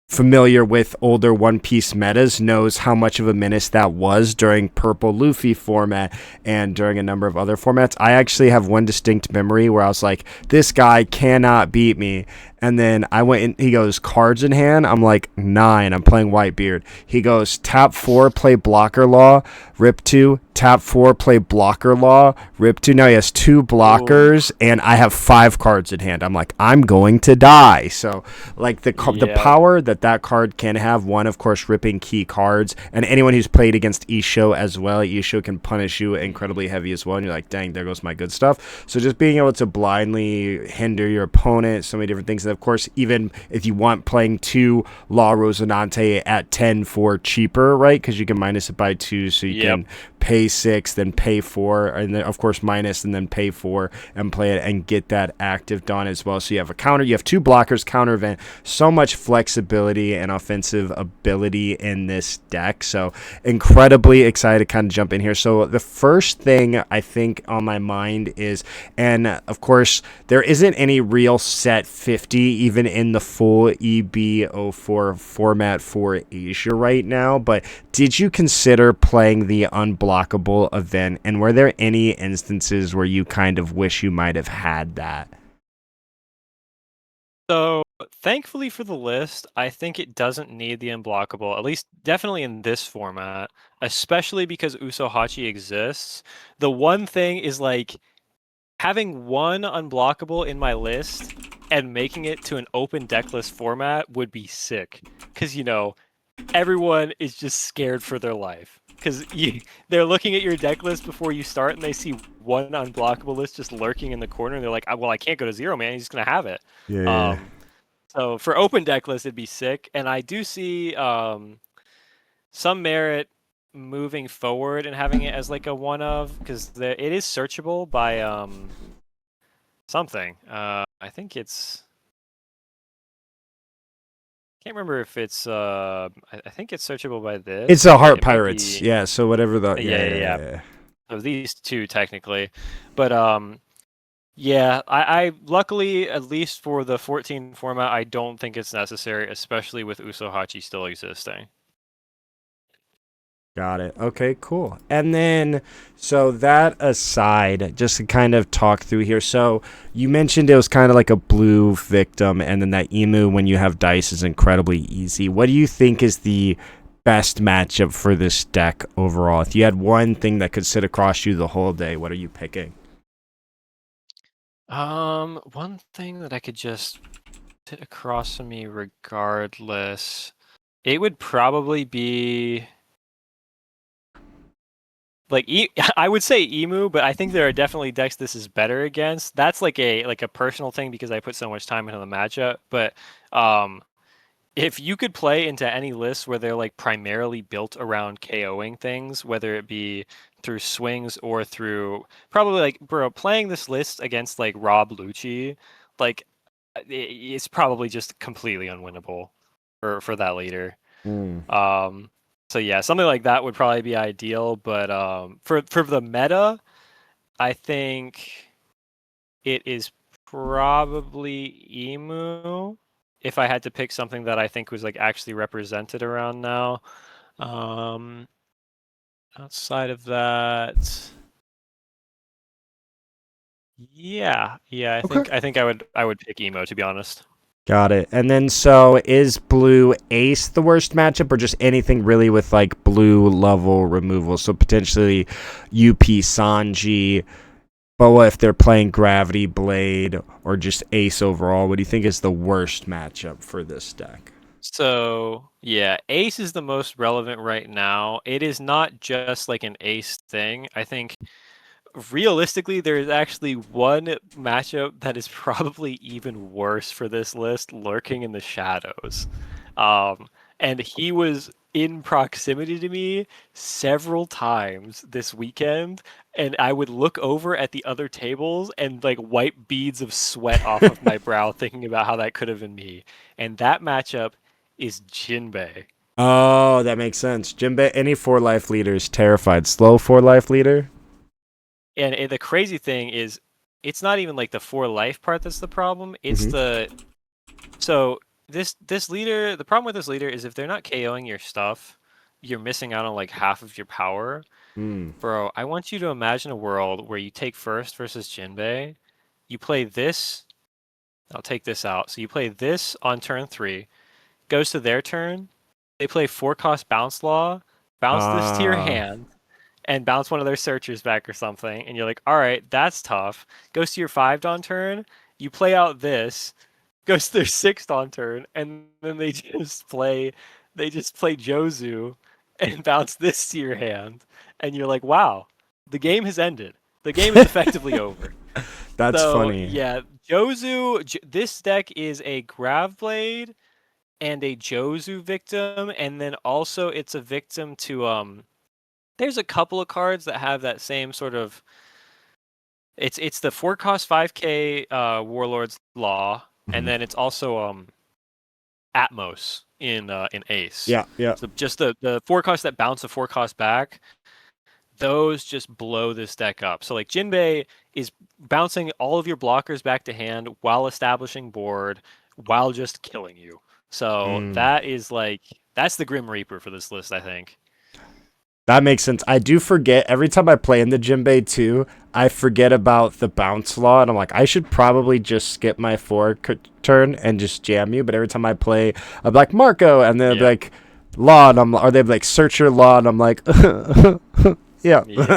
familiar with older One Piece metas knows how much of a menace that was during Purple Luffy format and during a number of other formats. I actually have one distinct memory where I was like, this guy cannot beat me. And then I went in, he goes, cards in hand. I'm like, 9. I'm playing Whitebeard. He goes, tap 4, play blocker law, rip 2, tap 4, play blocker law, rip 2. Now he has 2 Ooh. blockers, and I have 5 cards in hand. I'm like, I'm going to die. So, like, the Yeah. power that card can have, one, of course, ripping key cards, and anyone who's played against Isho as well, Isho can punish you incredibly heavy as well, and you're like, dang, there goes my good stuff. So just being able to blindly hinder your opponent, so many different things. And of course, even if you want playing 2 Law Rosinante at 10 for cheaper, right? Because you can minus it by 2, so you Yep. can pay 6, then pay 4, and then of course minus and then pay 4 and play it and get that active done as well. So you have a counter, you have 2 blockers, counter event, so much flexibility and offensive ability in this deck. So incredibly excited to kind of jump in here. So the first thing I think on my mind is, and of course there isn't any real set 50 even in the full EB04 format for Asia right now, but did you consider playing the Unblockable event, and were there any instances where you kind of wish you might have had that? So, thankfully for the list, I think it doesn't need the unblockable, at least definitely in this format, especially because Uso-Hachi exists. The one thing is like having one unblockable in my list and making it to an open deck list format would be sick. Because, everyone is just scared for their life. Because they're looking at your deck list before you start and they see one unblockable list just lurking in the corner and they're like, well, I can't go to 0, man. He's just going to have it. Yeah, yeah. Um, so for open deck list, it'd be sick. And I do see some merit moving forward and having it as like a one of, because it is searchable by something. I think it's. Can't remember if it's. I think it's searchable by It's this. a Heart It might Pirates. be. Yeah, so whatever the Yeah, yeah, yeah. yeah. So these two technically, but yeah. I luckily at least for the 14 format, I don't think it's necessary, especially with Uso-Hachi still existing. Got it. Okay, cool. And then, so that aside, just to kind of talk through here. So you mentioned it was kind of like a blue victim, and then that emu when you have dice is incredibly easy. What do you think is the best matchup for this deck overall? If you had one thing that could sit across you the whole day, what are you picking? One thing that I could just sit across from me regardless, it would probably be like I would say emu, but I think there are definitely decks this is better against. That's like a personal thing because I put so much time into the matchup. But um, if you could play into any list where they're like primarily built around KOing things, whether it be through swings or through probably like bro playing this list against like Rob Lucci, like it's probably just completely unwinnable for that leader. Mm. Um, so yeah, something like that would probably be ideal. But for the meta, I think it is probably Emu. If I had to pick something that I think was like actually represented around now, um, outside of that, yeah, Okay. I would pick Emo to be honest. Got it. And then, so is blue ace the worst matchup, or just anything really with like blue level removal? So potentially UP Sanji. But what if they're playing Gravity Blade or just Ace overall? What do you think is the worst matchup for this deck? So yeah, Ace is the most relevant right now. It is not just like an Ace thing. I think realistically, there is actually one matchup that is probably even worse for this list, lurking in the shadows. And he was in proximity to me several times this weekend, and I would look over at the other tables and like wipe beads of sweat off of my brow thinking about how that could have been me. And that matchup is Jinbei. Oh, that makes sense. Jinbei, any four life leader is terrified. Slow four life leader. And the crazy thing is, it's not even like the four life part that's the problem. It's Mm-hmm. the so this leader. The problem with this leader is if they're not KOing your stuff, you're missing out on like half of your power. Mm. Bro, I want you to imagine a world where you take first versus Jinbei. You play this. I'll take this out. So you play this on turn 3. Goes to their turn. They play 4-cost bounce law. Bounce this to your Ah. hand and bounce one of their searchers back or something. And you're like, all right, that's tough. Goes to your 5 Dawn turn. You play out this. Goes to their 6 Dawn turn. And then they just play Jozu and bounce this to your hand. And you're like, wow, the game has ended. The game is effectively over. That's So funny. yeah, this deck is a Gravblade and a Jozu victim, and then also it's a victim to there's a couple of cards that have that same sort of it's the 4-cost 5k Warlord's Law, and Mhm. then it's also Atmos in Ace. Yeah, yeah. So just the 4-cost that bounce a 4-cost back, those just blow this deck up. So like Jinbei is bouncing all of your blockers back to hand while establishing board, while just killing you. So Mm. that is like that's the Grim Reaper for this list, I think. That makes sense. I do forget every time I play in the Jinbei too. I forget about the bounce law, and I'm like, I should probably just skip my turn and just jam you. But every time I play, I'm like Marco, and they'll be Yeah. like law, and or they'll be like searcher law, and I'm like, yeah, Yep.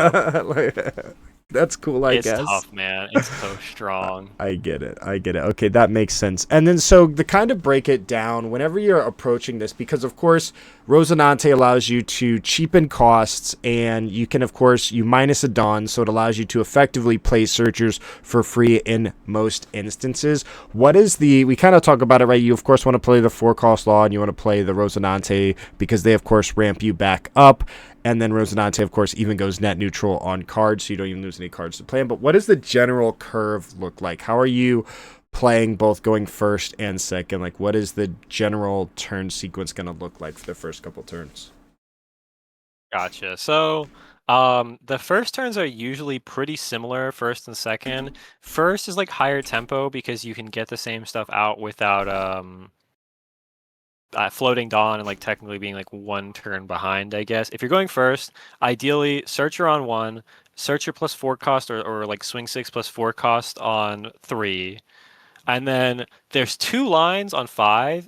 that's cool, I It's guess. tough, man. It's so strong. I get it. I get it. Okay, that makes sense. And then, so to kind of break it down, whenever you're approaching this, because of course, Rosinante allows you to cheapen costs, and you can, of course, you minus a Dawn, so it allows you to effectively play searchers for free in most instances. What is we kind of talk about it, right? You, of course, want to play the 4-cost law, and you want to play the Rosinante because they, of course, ramp you back up. And then Rosinante, of course, even goes net neutral on cards, so you don't even lose any cards to play in. But what does the general curve look like? How are you playing both going first and second? Like, what is the general turn sequence going to look like for the first couple turns? Gotcha. So, the first turns are usually pretty similar, first and second. First is like higher tempo because you can get the same stuff out without floating Dawn and like technically being like one turn behind, I guess. If you're going first, ideally Searcher on 1, Searcher plus 4 cost, or like Swing 6 plus 4 cost on 3. And then there's 2 lines on 5.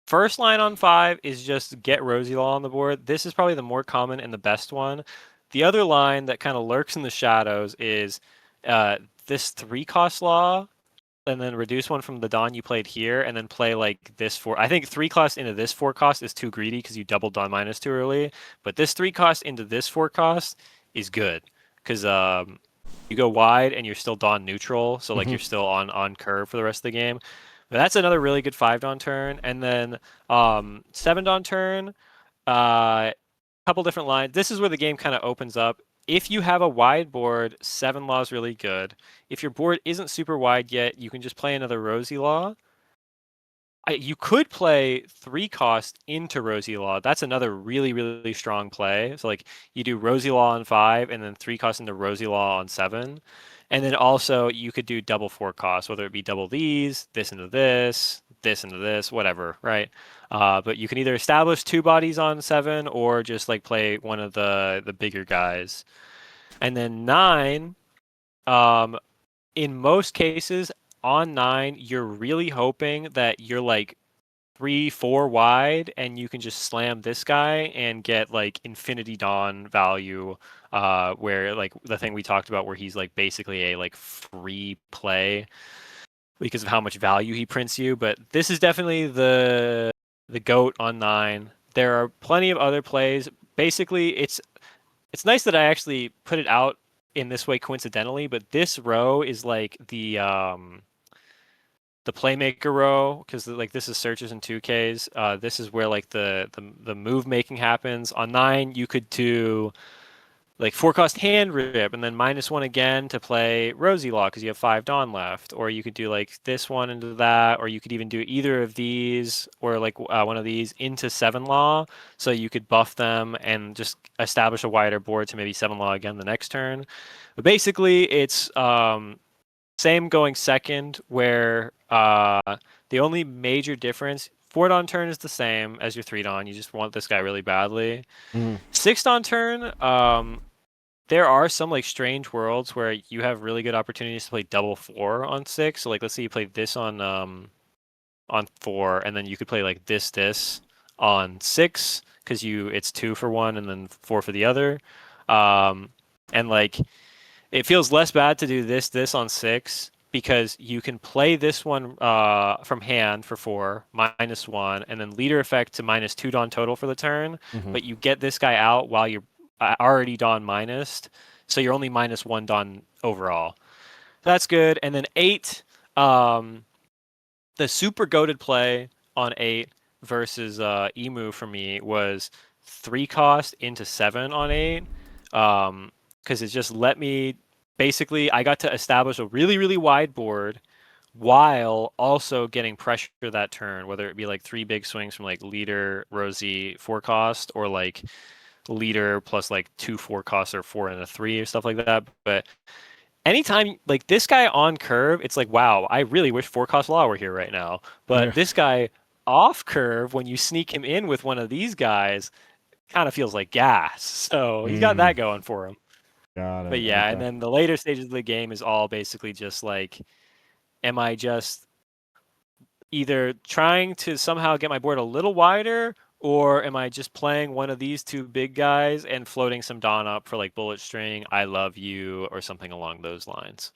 First line on 5 is just get Rosie Law on the board. This is probably the more common and the best one. The other line that kind of lurks in the shadows is uh, this 3-cost Law, and then reduce one from the Dawn you played here, and then play like this 4. I think 3 cost into this 4 cost is too greedy because you doubled Dawn minus too early. But this 3 cost into this 4 cost is good because you go wide and you're still Dawn neutral, so like Mm-hmm. you're still on curve for the rest of the game. But that's another really good 5 Dawn turn, and then 7 Dawn turn. Couple different lines. This is where the game kind of opens up. If you have a wide board, 7 Law is really good. If your board isn't super wide yet, you can just play another Rosie Law. You could play 3 cost into Rosie Law. That's another really, really strong play. So like you do Rosie Law on 5 and then 3 cost into Rosie Law on 7. And then also you could do double 4 costs, whether it be double these, this into this, whatever, right? But you can either establish 2 bodies on 7 or just like play one of the bigger guys. And then 9, um, in most cases, on 9, you're really hoping that you're like 3, 4 wide, and you can just slam this guy and get like Infinity Dawn value, where like the thing we talked about, where he's like basically a like free play because of how much value he prints you. But this is definitely the goat on 9. There are plenty of other plays. Basically, it's nice that I actually put it out in this way coincidentally, but this row is like the playmaker row, because like this is searches and 2Ks. This is where like the move making happens. On 9, you could do like 4 cost hand rip and then -1 again to play Rosie Law because you have 5 Dawn left. Or you could do like this one into that, or you could even do either of these or like one of these into 7 Law. So you could buff them and just establish a wider board to maybe 7 Law again the next turn. But basically, it's same going second, where the only major difference, 4 Dawn turn is the same as your 3 Dawn. You just want this guy really badly. Mhm. 6 Dawn turn, there are some like strange worlds where you have really good opportunities to play double 4 on 6. So like let's say you play this on 4, and then you could play like this on 6 because it's 2 for one and then 4 for the other. And like it feels less bad to do this on 6 because you can play this one from hand for 4, -1, and then leader effect to -2 Dawn total for the turn. Mhm. But you get this guy out while you're already Dawn minused, so you're only -1 Dawn overall. That's good. And then 8, the super goated play on 8 versus Emu for me was 3 cost into 7 on 8. Because it just let me basically, I got to establish a really, really wide board while also getting pressure that turn, whether it be like 3 big swings from like leader, Rosie, 4 cost, or like leader plus like 2 4 costs or 4 and a 3 or stuff like that. But anytime like this guy on curve, it's like, wow, I really wish 4 cost Law were here right now. Yeah. But this guy off curve, when you sneak him in with one of these guys, kind of feels like gas. So he's got Mm, that going for him. got But it. yeah, and Okay. then the later stages of the game is all basically just like, am I just either trying to somehow get my board a little wider, or am I just playing one of these 2 big guys and floating some Dawn up for like Bullet String, I Love You, or something along those lines?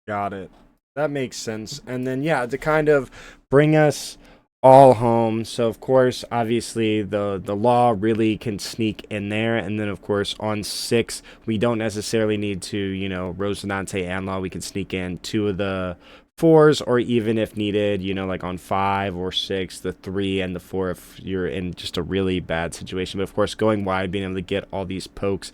Got it. That makes sense. And then yeah, to kind of bring us all home. So of course, obviously the law really can sneak in there, and then of course on 6 we don't necessarily need to, Rosinante and law. We can sneak in 2 of the 4s, or even if needed, like on 5 or 6, the 3 and the 4 if you're in just a really bad situation. But of course, going wide, being able to get all these pokes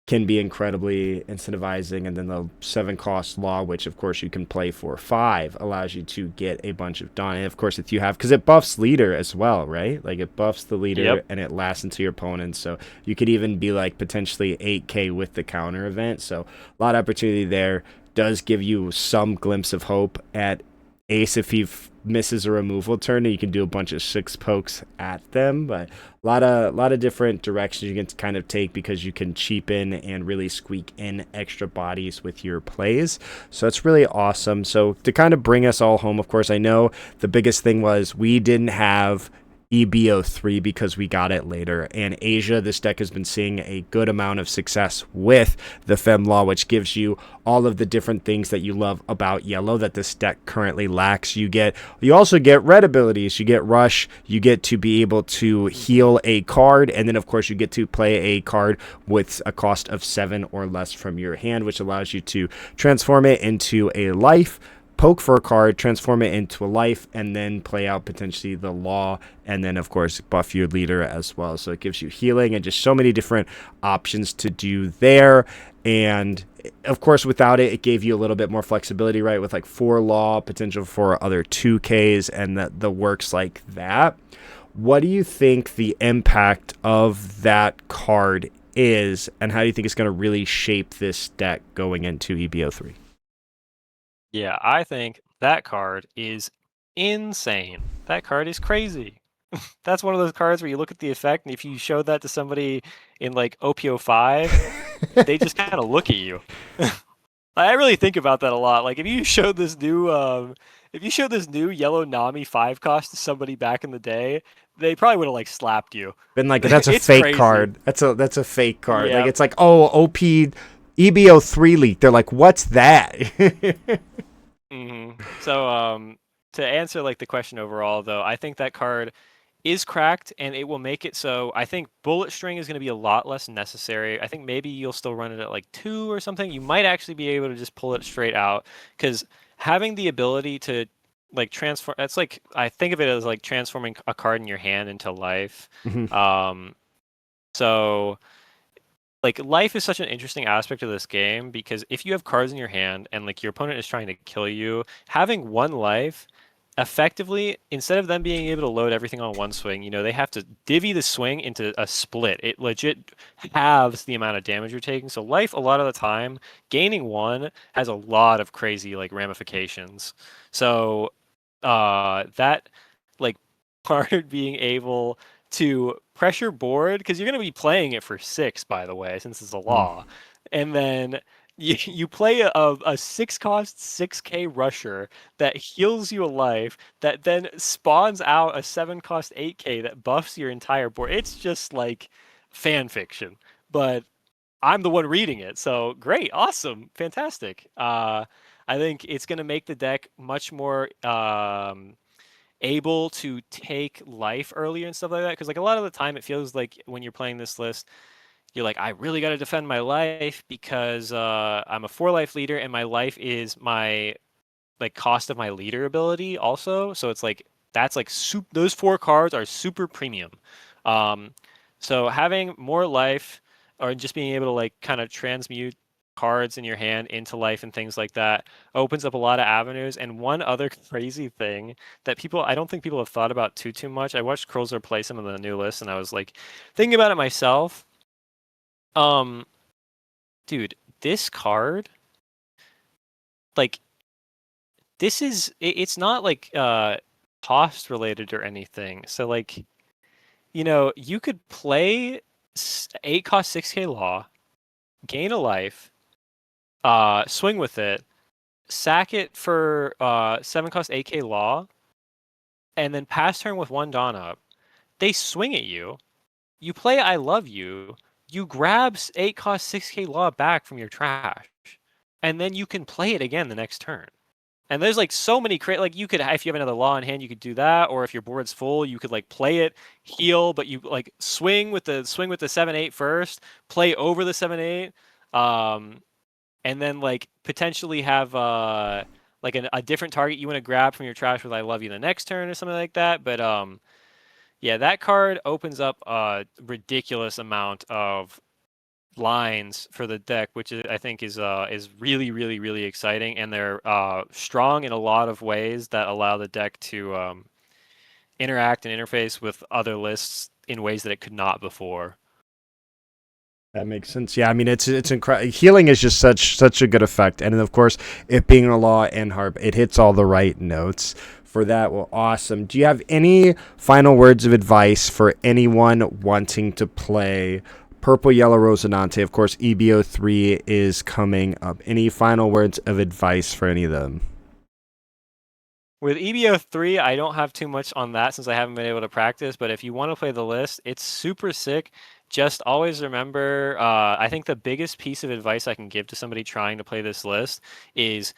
can be incredibly incentivizing. And then the 7 cost law, which of course you can play for 5, allows you to get a bunch of Dawn. And of course, if you have, because it buffs leader as well, right? Like it buffs the Yep. leader and it lasts into your opponent. So you could even be like potentially 8K with the counter event. So a lot of opportunity there. Does give you some glimpse of hope at ace if he misses a removal turn, and you can do a bunch of 6 pokes at them. But a lot of different directions you can kind of take, because you can cheapen and really squeak in extra bodies with your plays. So it's really awesome. So to kind of bring us all home, of course, I know the biggest thing was we didn't have EB03 because we got it later. And Asia, this deck has been seeing a good amount of success with the Fem Law, which gives you all of the different things that you love about yellow that this deck currently lacks. You also get red abilities. You get Rush. You get to be able to heal a card, and then of course you get to play a card with a cost of 7 or less from your hand, which allows you to transform it into a life, poke for a card, transform it into a life, and then play out potentially the law, and then of course buff your leader as well. So it gives you healing and just so many different options to do there. And of course, without it, it gave you a little bit more flexibility, right? With like 4 law, potential for other 2Ks, and the works like that. What do you think the impact of that card is, and how do you think it's going to really shape this deck going into EB03? Yeah, I think that card is insane. That card is crazy. That's one of those cards where you look at the effect, and if you showed that to somebody in like OP05, they just kind of look at you. I really think about that a lot. Like if you showed this new yellow Nami 5 cost to somebody back in the day, they probably would have like slapped you. Been like, that's a It's fake crazy. card. That's a fake card. Like Yeah. it's like, oh, OP EB03 leak. They're like, what's that? So to answer like the question overall though, I think that card is cracked, and it will make it so I think Bullet String is going to be a lot less necessary. I think maybe you'll still run it at like 2 or something. You might actually be able to just pull it straight out, because having the ability to like transform. It's like I think of it as like transforming a card in your hand into life. Hmm. Um, so like life is such an interesting aspect of this game because if you have cards in your hand and like your opponent is trying to kill you, having one life effectively, instead of them being able to load everything on one swing, they have to divvy the swing into a split. It legit halves the amount of damage you're taking. So life, a lot of the time, gaining one has a lot of crazy like ramifications. So that like card being able to pressure board because you're going to be playing it for six, by the way, since it's a law, and then you play a six cost 6K rusher that heals you a life that then spawns out a seven cost 8K that buffs your entire board. It's just like fan fiction, but I'm the one reading it, so great, awesome, fantastic. I think it's going to make the deck much more able to take life earlier and stuff like that. Because like a lot of the time, it feels like when you're playing this list, you're like, I really got to defend my life because I'm a 4 life leader and my life is my like cost of my leader ability also. So it's like that's like those 4 cards are super premium. Um, so having more life or just being able to like kind of transmute cards in your hand into life and things like that opens up a lot of avenues. And one other crazy thing that I don't think people have thought about too much. I watched Krolzer play some of the new lists and I was like thinking about it myself. Um, dude, this card, like it's not like cost related or anything. So like, you could play 8 cost 6K Law, gain a life, swing with it, sack it for 7 cost 8K Law, and then pass turn with 1 Dawn up. They swing at you. You play I Love You. You grab 8 cost 6K Law back from your trash, and then you can play it again the next turn. And there's like so many like you could if you have another law in hand, you could do that, or if your board's full, you could like play it, heal, but you like swing with the 7/8 first, play over the 7/8, and then like potentially have like a different target you want to grab from your trash with I Love You the next turn or something like that. But yeah, that card opens up a ridiculous amount of lines for the deck, which I think is really, really, really exciting, and they're strong in a lot of ways that allow the deck to interact and interface with other lists in ways that it could not before. That makes sense. Yeah, I mean it's incredible. Healing is just such a good effect, and then of course, it being a law and harp, it hits all the right notes for that. Well, awesome. Do you have any final words of advice for anyone wanting to play Purple Yellow Rosinante? Of course, EB03 is coming up. Any final words of advice for any of them? With EB03, I don't have too much on that since I haven't been able to practice, but if you want to play the list, it's super sick. Just always remember, I think the biggest piece of advice I can give to somebody trying to play this list is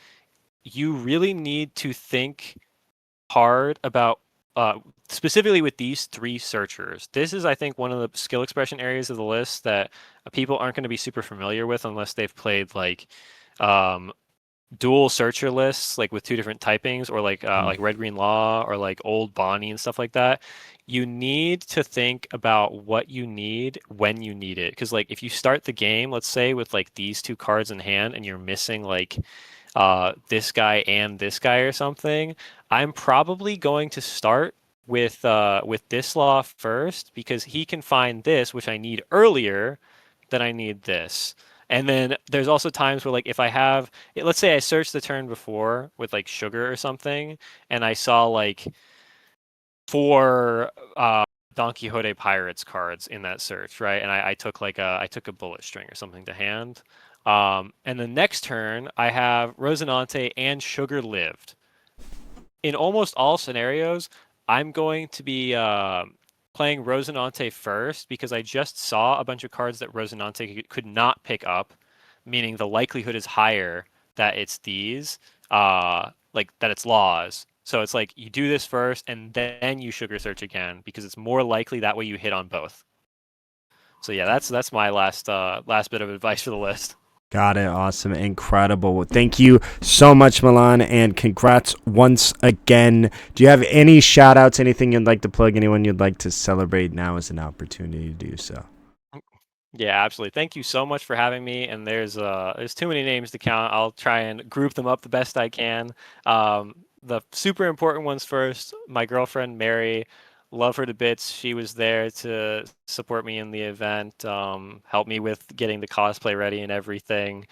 you really need to think hard about specifically with these 3 searchers. This is, I think, one of the skill expression areas of the list that people aren't going to be super familiar with unless they've played like um, dual searcher lists, like with 2 different typings, or like Red Green Law or like Old Bonnie and stuff like that. You need to think about what you need when you need it. Because like if you start the game, let's say with like these 2 cards in hand, and you're missing like this guy and this guy or something, I'm probably going to start with this law first because he can find this, which I need earlier than I need this. And then there's also times where like if I have, let's say I searched the turn before with like sugar or something, and I saw like 4 Donquixote Pirates cards in that search, right? And I took I took a bullet string or something to hand. And the next turn I have Rosinante and Sugar lived. In almost all scenarios, I'm going to be playing Rosinante first because I just saw a bunch of cards that Rosinante could not pick up, meaning the likelihood is higher that it's these, like that it's laws. So it's like you do this first and then you sugar search again because it's more likely that way you hit on both. So yeah, that's my last bit of advice for the list. Got it. Awesome. Incredible. Well, thank you so much, Milan, and congrats once again. Do you have any shout outs, anything you'd like to plug, anyone you'd like to celebrate? Now is an opportunity to do so. Yeah, absolutely. Thank you so much for having me. And there's too many names to count. I'll try and group them up the best I can. The super important ones first. My girlfriend Mary, love her to bits. She was there to support me in the event, help me with getting the cosplay ready and everything.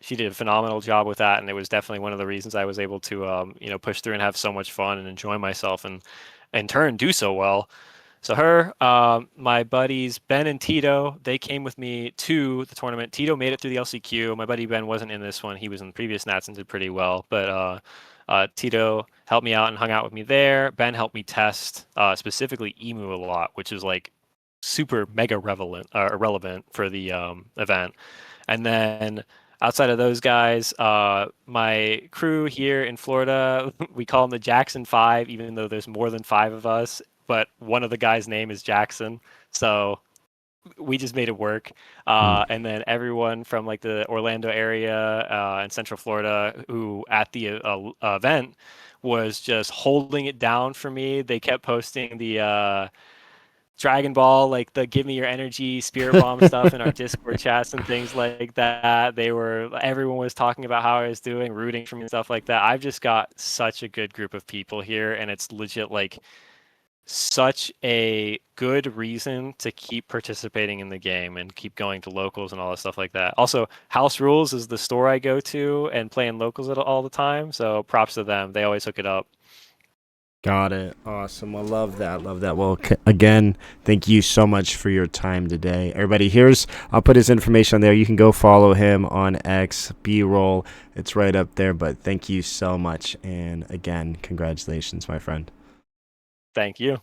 She did a phenomenal job with that, and it was definitely one of the reasons I was able to push through and have so much fun and enjoy myself, and in turn do so well. So her, my buddies Ben and Tito, they came with me to the tournament. Tito made it through the LCQ. My buddy Ben wasn't in this one. He was in the previous Nats and did pretty well. But Tito helped me out and hung out with me there. Ben helped me test specifically Emu a lot, which is like super mega relevant for the event. And then outside of those guys, my crew here in Florida, we call them the Jackson Five, even though there's more than five of us. But one of the guys' name is Jackson, so we just made it work. Mm. And then everyone from like the Orlando area and Central Florida who at the event was just holding it down for me. They kept posting the Dragon Ball, like the give me your energy, Spirit Bomb stuff in our Discord chats and things like that. Everyone was talking about how I was doing, rooting for me and stuff like that. I've just got such a good group of people here, and it's legit like such a good reason to keep participating in the game and keep going to locals and all that stuff like that. Also, House Rules is the store I go to and playing locals all the time, so props to them. They always hook it up. Got it. Awesome. I love that. Love that. Well, again, thank you so much for your time today. Everybody, I'll put his information on there. You can go follow him on X, B-Roll. It's right up there. But thank you so much. And again, congratulations, my friend. Thank you.